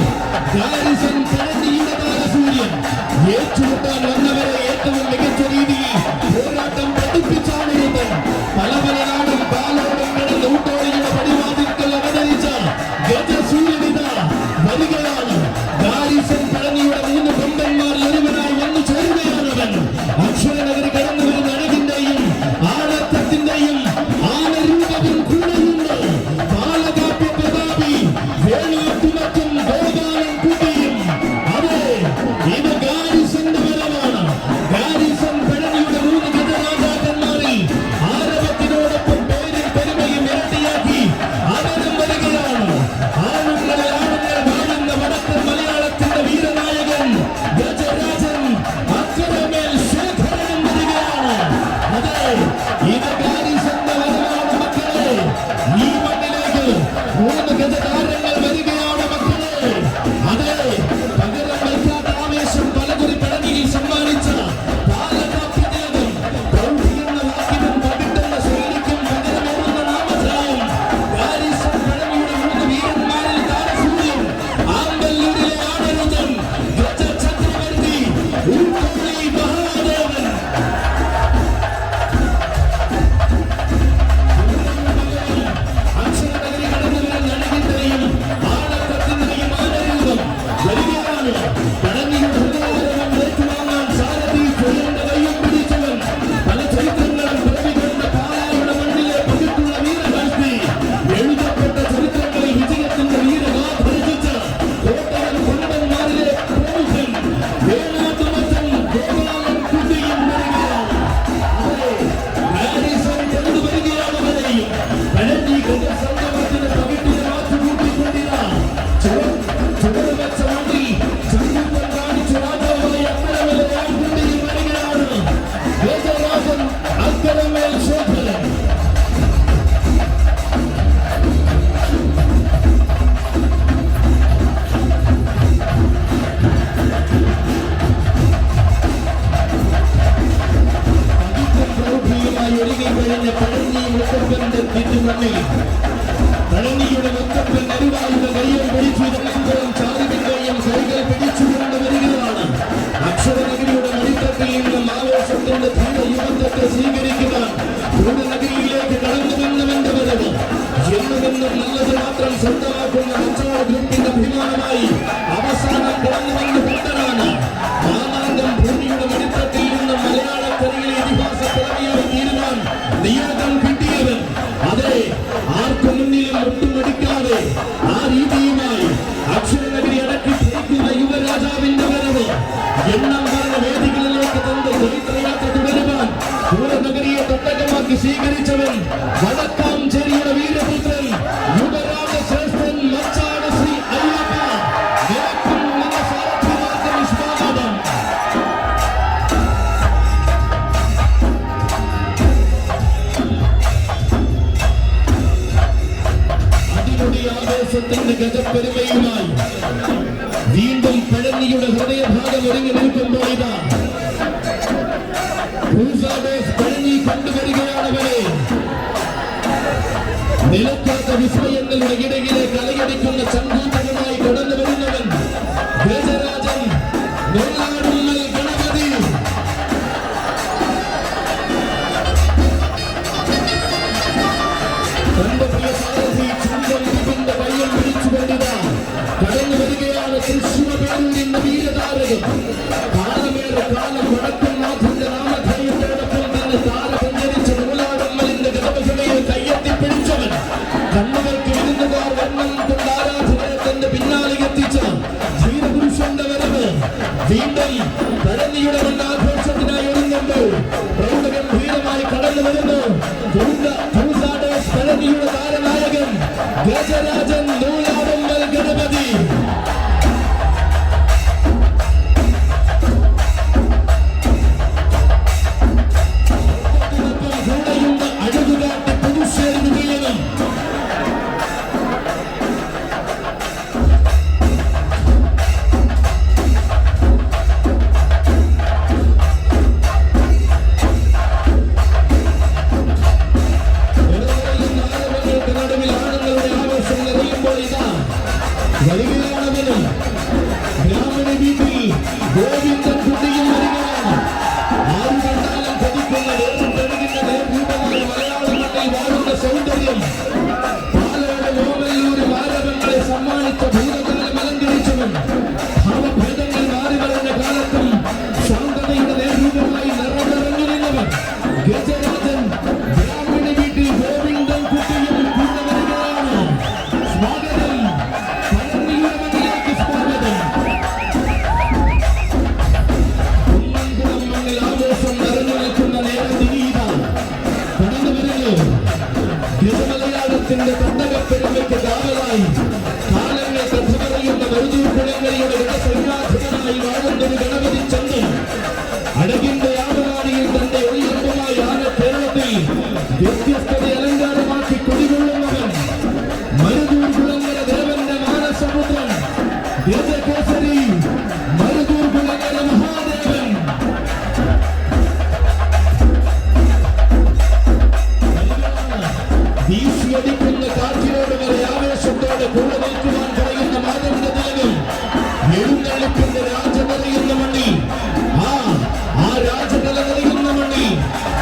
ഗാരിസൺ പഴനിയുടെ താരസൂര്യൻ. ഏറ്റുമുട്ടാൻ വന്നവരെ ഏറ്റവും മികച്ച രീതിയിൽ പോരാട്ടം പഠിപ്പിച്ചാണ് ഇവൻ. പല പല നാടും പാലോടും കിടന്ന് ഊട്ടോളിയുടെ പടിവാതിൽക്കൽ അവതരിച്ച ഗജസൂര്യനിത വരികയാണ്. ഗാരിസൺ പഴനിയുടെ 3 കൊമ്പന്മാരിൽ ഒരുവനായി വന്നു ചേരുകയാണവൻ. അക്ഷരനഗരി കടന്നു വരുന്ന അഴകിന്റെയും ആഴത്തത്തിന്റെയും ആനരൂപവും കൂടെയുണ്ട്. ബാലകാപ്യ പ്രതാപി വേണുത്തുമറ്റും ഗോപാലൻ കുട്ടിയും. അതെ, ഇത് ഗാരിസന്റെ വരവാണ്. നായകനാക്കി സ്വീകരിച്ചവൻ വടക്കാഞ്ചേരിയുടെ വീരപുത്രൻ യുവരാജ ശ്രേഷ്ഠൻ മച്ചാട് ശ്രീ അയ്യപ്പ. നിനക്കും നിന്റെ സാരഥിമാർക്കും സ്വാഗതം. അടിപൊളി ആവേശത്തിന്റെ ഗജപ്പെരുമയുമായി വീണ്ടും പഴനിയുടെ ഹൃദയഭാഗം ഒരുങ്ങി നിൽക്കുമ്പോൾ ഇതാ പഴനി കൊണ്ടുവരികയാണവരെ. നിലക്കാത്ത വിസ്മയങ്ങളുടെ ഇടയിലെ കലയടിക്കുന്ന ചങ്കൂറ്റവുമായി കടന്നു വരുന്നവൻ ഗജരാജൻ നെല്ലാടുമ്മൽ ഗണപതി. തന്റെ പ്രിയ സാരഥി ചുണ്ടൻ ദിപിന്റെ കയ്യിൽ പിടിച്ചുകൊണ്ടിതാ കടന്നു വരികയാണ് തൃശ്ശൂരിന്റെ വീരതാരകം. കാലമേറെ കാലം വടക്കുംനാഥന്റെ നാമധേയത്തോടൊപ്പം തന്നെ താരസഞ്ചരിച്ച നൂലാടമ്മലിന്റെ ഗതമഹിമയിൽ കയ്യെത്തി പിടിച്ചവൻ. കണ്ണുകൾക്ക് വിരുന്നുകാർ വർണ്ണം കൊണ്ട് ആരാധനയെ തന്റെ പിന്നാലെ എത്തിച്ച ധീരപുരുഷന്റെ വരവ് വീണ്ടും പഴനിയുടെ മണ്ണാഘോഷത്തിനായി ഒരുങ്ങുമ്പോൾ പ്രൗഢഗംഭീരമായി കടന്നു വരുന്നു പഴനിയുടെ താരനായകൻ ഗജരാജൻ നൂലാടമ്മൽ ഗണപതി. തട്ടകപ്പെരുമയ്ക്ക് കാവലായി കാലങ്ങൾ കഥ പറയുന്ന മരുതൂർ കുളങ്ങരയുടെ ഗണസംഘാധിപനായി വാഴുന്നൊരു ഗണപതി ചന്ദ്രൻ അടകിന്റെ യാവനാടിയിൽ തന്റെ ഒളിയമ്പുമായി ആന കേരളത്തിൽ വ്യത്യസ്തത അലങ്കാരമാക്കി കൊടികൊള്ളുന്നവൻ മരുതൂർ കുളങ്ങര ദേവന്റെ മാനസപുത്രൻ ഗജകേസരി മരുതൂർ കുളങ്ങര മഹാദേവൻ. വീശിയടിക്കുന്ന കാറ്റിനോട് വരെ ആവേശത്തോടെ കൂടെ നിൽക്കുവാൻ കഴിയുന്ന മാതന്റെ തിലകം എഴുന്നള്ളിക്കുന്ന രാജകലയുന്ന മണ്ണിൽ ആ രാജകല നിറയുന്ന മണ്ണിൽ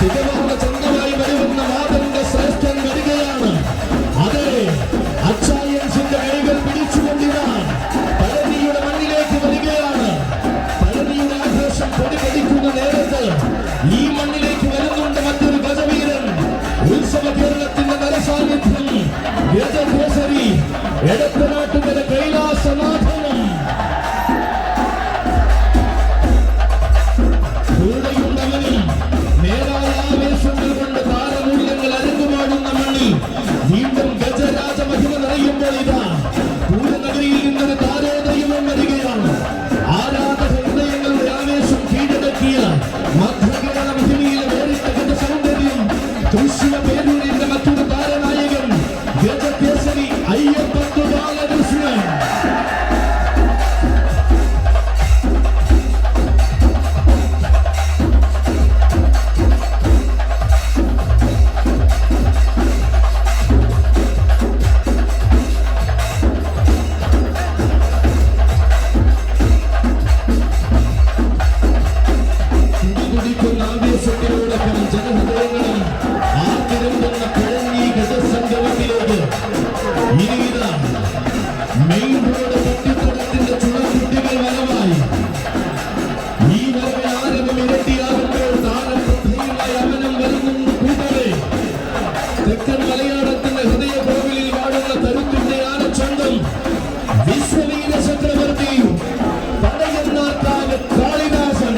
തികവർണ്ണ ചന്തമായി വരുന്ന മാതന്റെ ശ്രേഷ്ഠൻ വരികയാണ്. അതെ, അച്ചായൻസിന്റെ കൈകൾ പിടിച്ചുകൊണ്ടിടാൻ പഴനിയുടെ മണ്ണിലേക്ക് വരികയാണ്. പഴനിയുടെ ആഘോഷം പൊടിപൊടിക്കുന്ന നേരത്ത് ഈ മണ്ണിലേക്ക് വരുന്നുണ്ട് മറ്റൊരു ഗജവീരൻ. ഉത്സവ കേരളത്തിന്റെ നരസാന്നിധ്യം ഗജകേസരി എടത്തനാട്ടുകര കൈലാസനാഥനം. കൂടെയുള്ളവനും നേരായ ആവേശങ്ങൾ കൊണ്ട് താരമൂല്യങ്ങൾ അരങ്ങുമാടുന്ന മണ്ണിൽ വീണ്ടും ഗജരാജ മഹിമ നിറയുമ്പോൾ ഇതാ പൂരനഗരിയിൽ നിന്നൊരു താരോദയവും വരികയാണ്. ആരാധക ഹൃദയങ്ങളുടെ ആവേശം കീഴടക്കിയ മധ്യകേരള മഹിമയിലെ വേറിട്ട ഗജ സൗന്ദര്യം തൃശ്ശൂർ പേരൂരിന്റെ മറ്റൊരു താരനായകൻ ഗജകേസരി അയ്യപ്പ ബാലകൃഷ്ണൻ. കുടികുടിക്കുന്ന ആവേശത്തിനോടൊപ്പം ജനഹൃദയങ്ങളും ആർത്തിരമ്പുന്ന പഴനി ഗജസംഗമത്തിലേക്ക് ഇനിയിതാ മെയിൻ റോഡ് പൊട്ടിത്തടത്തിന്റെ ചുഴക്കുട്ടികൾ വരവായി. ഈ വരവിൽ ആരവം ഇരട്ടിയാകുമ്പോൾ താരം പ്രത്യേകമായി അവനം വരുന്നുണ്ട് കൂട്ടരെ. തെക്കൻ മലയാളത്തിന്റെ ഹൃദയ കോവിലിൽ വാഴുന്ന കരുത്തിന്റെ ആനച്ചന്തം വിശ്വവീര ചക്രവർത്തി പടയന്നാർക്കാവ് കാളിദാസൻ.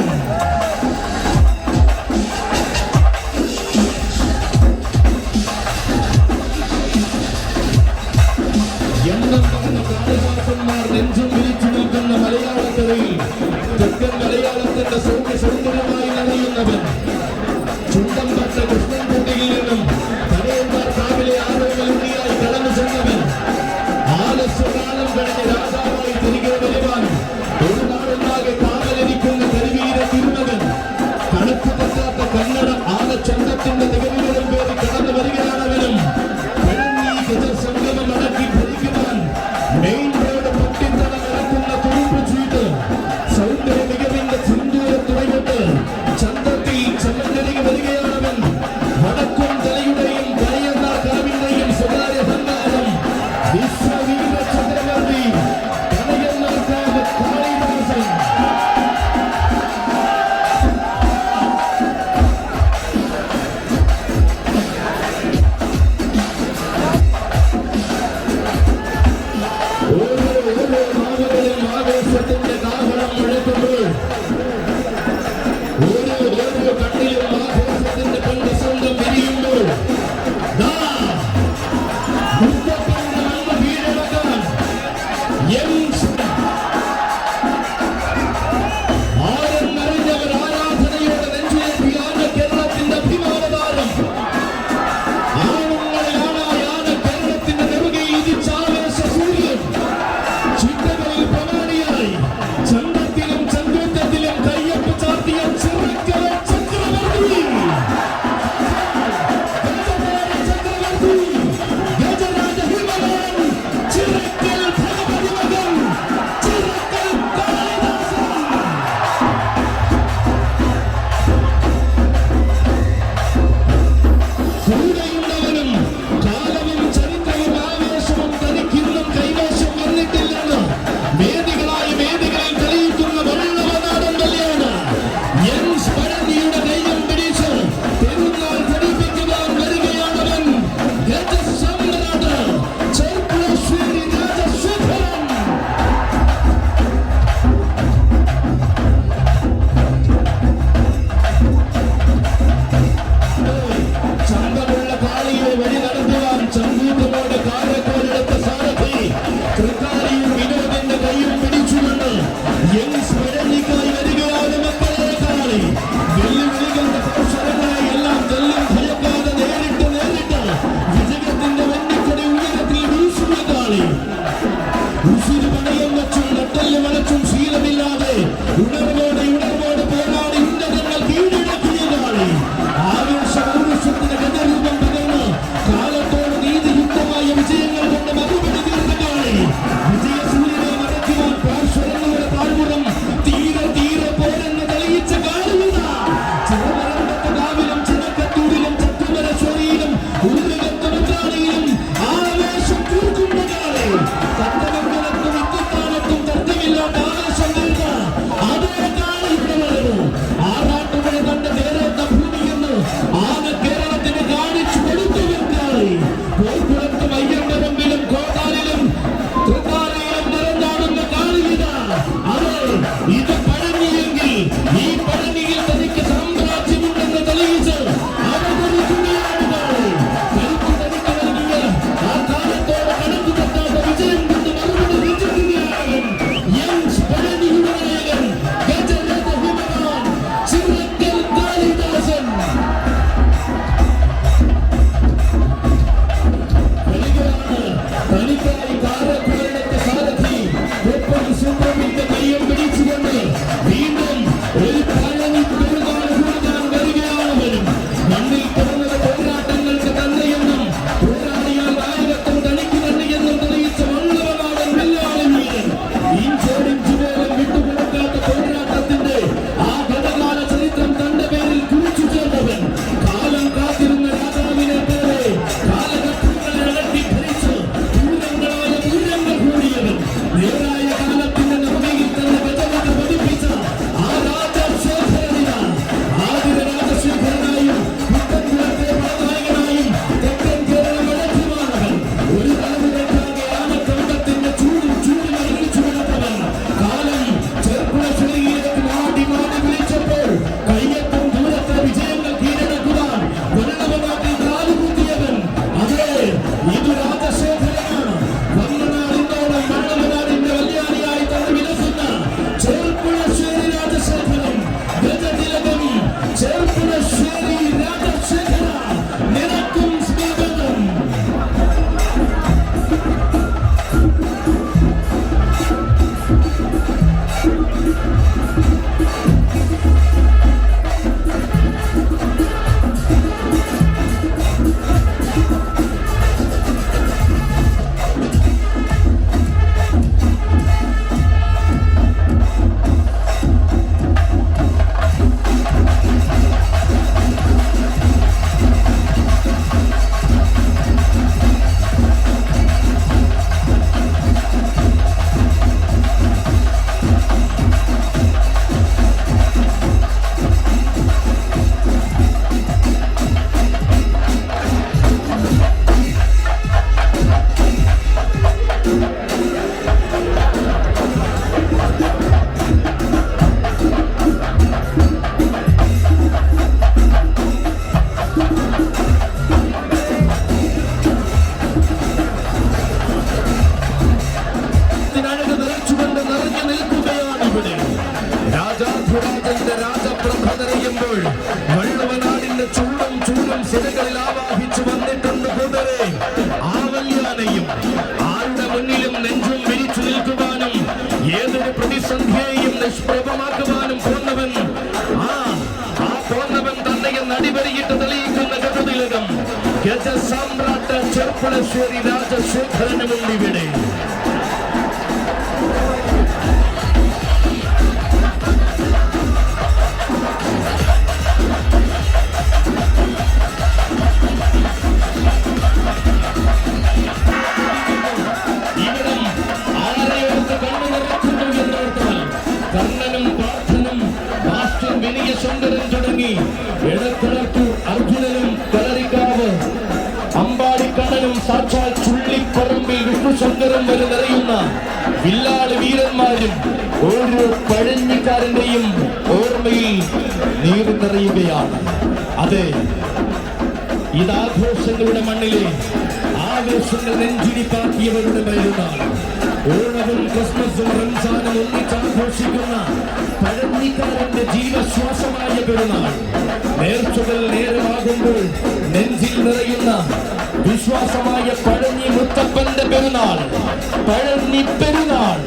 മലയാളത്തിന്റെ സൗന്ദര്യമായി നിറയുന്നവൻ ചുണ്ടമ്പട്ട കൃഷ്ണൻകുട്ടിയിൽ നിന്നും തലയന്മാർ കാവിലെ ആരോഗ്യമുണ്ടിയായി കടന്നു ചെന്നവൻ ആലസ്യകാലം കഴിഞ്ഞ് രാജാവായി തിരികെ വരുവാൻ ഒരു നാടുണ്ടാകെ കാവലിരിക്കുന്ന കരിവീര തിരുമകൻ കണക്ക് തെറ്റാത്ത കന്നഡ ആലച്ചന്തത്തിന്റെ നിഗമികളിൽ പേര് കടന്നു വരികയാണവനും സംഗമം അടക്കി ഭരിക്കുവാൻ മെയിൻ റോഡ് പൊട്ടിത്തട നടക്കുന്ന തുറുമ്പ് ചീട്ട് സൗന്ദര്യ മികവിന്റെ സിന്ദൂര തുറവിട്ട് ചന്തത്തിൽ ചെമ്മനരികെ വരികയാണവൻ രാജപ്രഭ നിറയുമ്പോൾ വള്ളുവനാടിന്റെ ചൂടും സിരകളിൽ ആവാഹിച്ചു വന്നിട്ടുണ്ട് കൂട്ടരെ. ആവല്യാനെയും ആരുടെ മുന്നിലും നെഞ്ചും വിരിച്ചു നിൽക്കുവാനും ഏതൊരു പ്രതിസന്ധിയെയും നിഷ്പ്രഭമാക്കുവാനും പോന്നവൻ പോന്നവൻ തന്നെയും നടിപരിയിട്ട് തെളിയിക്കുന്ന ഗജതിലകം ഗജസാമ്രാട്ട ചെർപ്പുളശ്ശേരി രാജശേഖരനുമുണ്ടിവിടെ. ശങ്കരൻ തുടങ്ങി എടക്കിടക്ക് അർജുനനും കളരിക്കാവ് അമ്പാടിക്കണ്ണനും സാക്ഷാൽ ചുള്ളിപ്പറമ്പിൽ വിഷ്ണുശങ്കരൻ വരെ നിറയുന്ന വില്ലാളി വീരന്മാരും ഓരോ പഴഞ്ഞിക്കാരന്റെയും ഓർമ്മയിൽ നീറി നിറയുകയാണ്. അതെ, ഇതാഘോഷങ്ങളുടെ മണ്ണിലെ ആവേശങ്ങൾ നെഞ്ചിടിപ്പാക്കിയവരുടെ പെരുന്നാൾ. ഓണവും ക്രിസ്മസും റംസാനും ഒന്നിച്ചാഘോഷിക്കുന്ന പഴഞ്ഞിക്കാരന്റെ ജീവശ്വാസമായ പെരുന്നാൾ. നേർച്ചകൾ നേരമാകുമ്പോൾ നെഞ്ചിൽ നിറയുന്ന വിശ്വാസമായ പഴഞ്ഞി മുത്തപ്പന്റെ പെരുന്നാൾ, പഴഞ്ഞി പെരുന്നാൾ.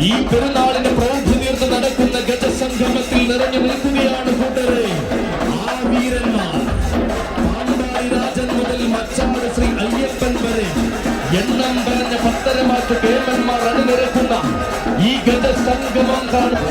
ഈ പെരുന്നാളിന് പ്രൗഢി തീർത്ത് നടക്കുന്ന ഗജസംഗമത്തിൽ നിറഞ്ഞു നിൽക്കുകയാണ് കൂട്ടരെ ആ വീരന്മാർ. പാമ്പാടി രാജൻ മുതൽ മച്ചാട് ശ്രീ അയ്യപ്പൻ വരെ എണ്ണം പറഞ്ഞ പത്തരമാറ്റ് കേമന്മാർ അണിനിരക്കുന്ന ഈ ഗജസംഗമം കാണും.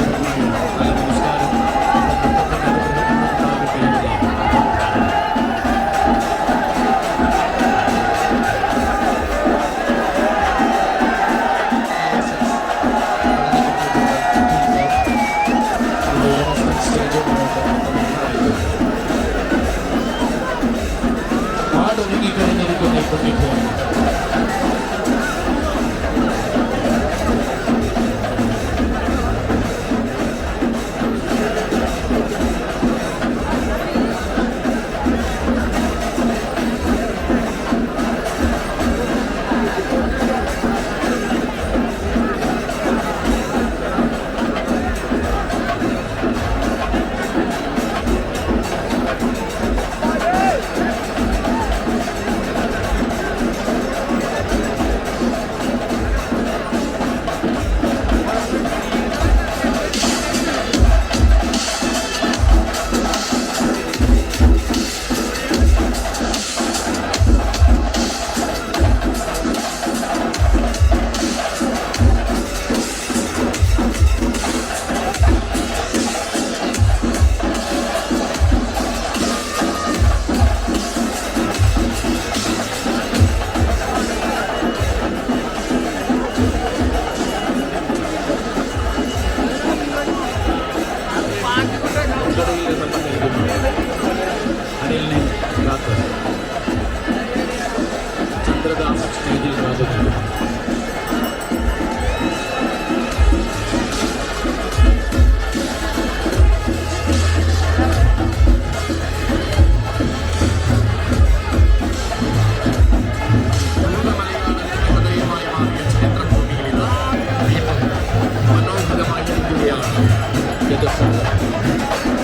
ചന്ദ്രദാസ് സ്റ്റേജിൽ രാജകീയം.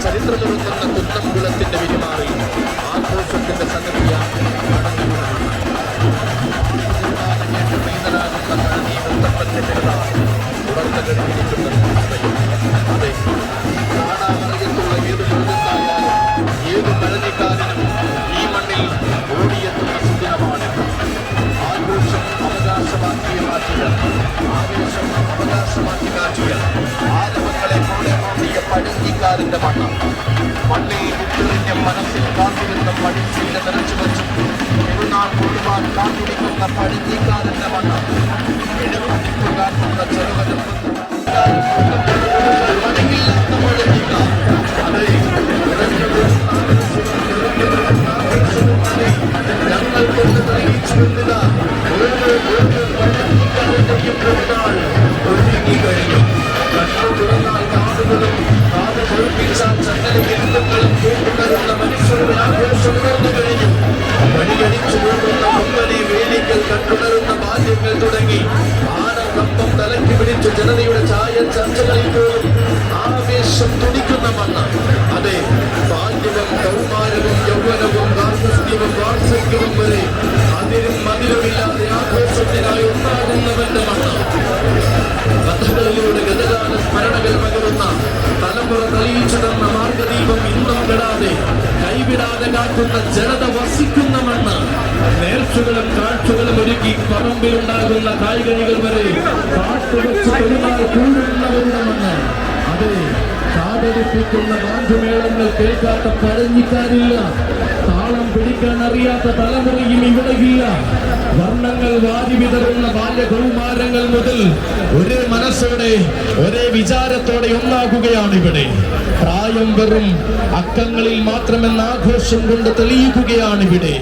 ചരിത്രമുറങ്ങുന്ന കുന്നംകുളത്തിന്റെ വിരിമാറി ആഘോഷത്തിന്റെ സംഗതിയാണ് അതെ, കാണാമറിയത്തുള്ള ഏത് മൃഗത്തായാലും ഏത് പഴനിക്കാരനും ഈ മണ്ണിൽ ഓടിയെത്തുന്ന സുദിനമാണ്. ആഘോഷം അവകാശമാക്കി മാറ്റിയ ആവേശം അവകാശമാക്കി മാറ്റിയ ആരവങ്ങളെ പോലെ മാറ്റിയ പഴഞ്ഞിക്കാരന്റെ മണ്ണിൽ വിട്ടെറിഞ്ഞ മനസ്സിൽ കാത്തിരുന്ന പടിച്ചീല നിറച്ചു വെച്ചു പെരുന്നാൾ കൂടുവാൻ കാത്തിരിക്കുന്ന പഴഞ്ഞിക്കാരന്റെ എഴുപത്തിപ്പ് കാട്ടുന്ന ചെറുവരും പണിയില്ലാത്ത പഴഞ്ഞിക്കാർ. അതെ, ഞങ്ങൾ കൊണ്ട് തെളിയിച്ചുകൊണ്ടില്ല പഴഞ്ഞിക്കാരന്റെയും പെരുന്നാൾ ഒരുങ്ങി കഴിഞ്ഞു. കണ്ണു തുറന്നാൽ കാതുകളും കാത് പൊറുപ്പിച്ചാൽ ചങ്ങലയും കേട്ടുകരുന്ന മനുഷ്യരുടെ ആഘോഷം ഉയർന്നു കഴിഞ്ഞു. വഴിയടിച്ചു പോകുന്ന മുമ്പലി വേലിക്കൽ കണ്ടുണരുന്ന ബാല്യങ്ങൾ തുടങ്ങി ആനക്കമ്പം തലയ്ക്ക് പിടിച്ച് ജനതയുടെ ചായ ചർച്ചകളിൽ പോലും ആവേശം തുടിക്കുന്ന മണ്ണ്. കാക്കുന്ന ജനത വസിക്കുന്ന മണ്ണ്. നേർച്ചകളും കാഴ്ചകളും ഒരുക്കി പറമ്പിലുണ്ടാകുന്ന കായ്കനികൾ വരെ കാട്ടുവെച്ച് പെരുമാൾ കൂടുന്നവരുടെ മണ്ണ്. അതെ, കാതടിപ്പിക്കുന്ന ബാന്ധുമേളങ്ങൾ കേൾക്കാത്ത പഴഞ്ഞിക്കാരില്ല. താളം പിടിക്കാൻ അറിയാത്ത തലമുറയും ഇവിടെയില്ല. വർണ്ണങ്ങൾ വാരി വിതറുന്ന ബാല്യകൗമാരങ്ങൾ മുതൽ ഒരേ മനസ്സോടെ ഒരേ വിചാരത്തോടെ ഒന്നാകുകയാണ് ഇവിടെ. പ്രായം വെറും അക്കങ്ങളിൽ മാത്രമെന്ന ആഘോഷം കൊണ്ട് തെളിയിക്കുകയാണ് ഇവിടെ.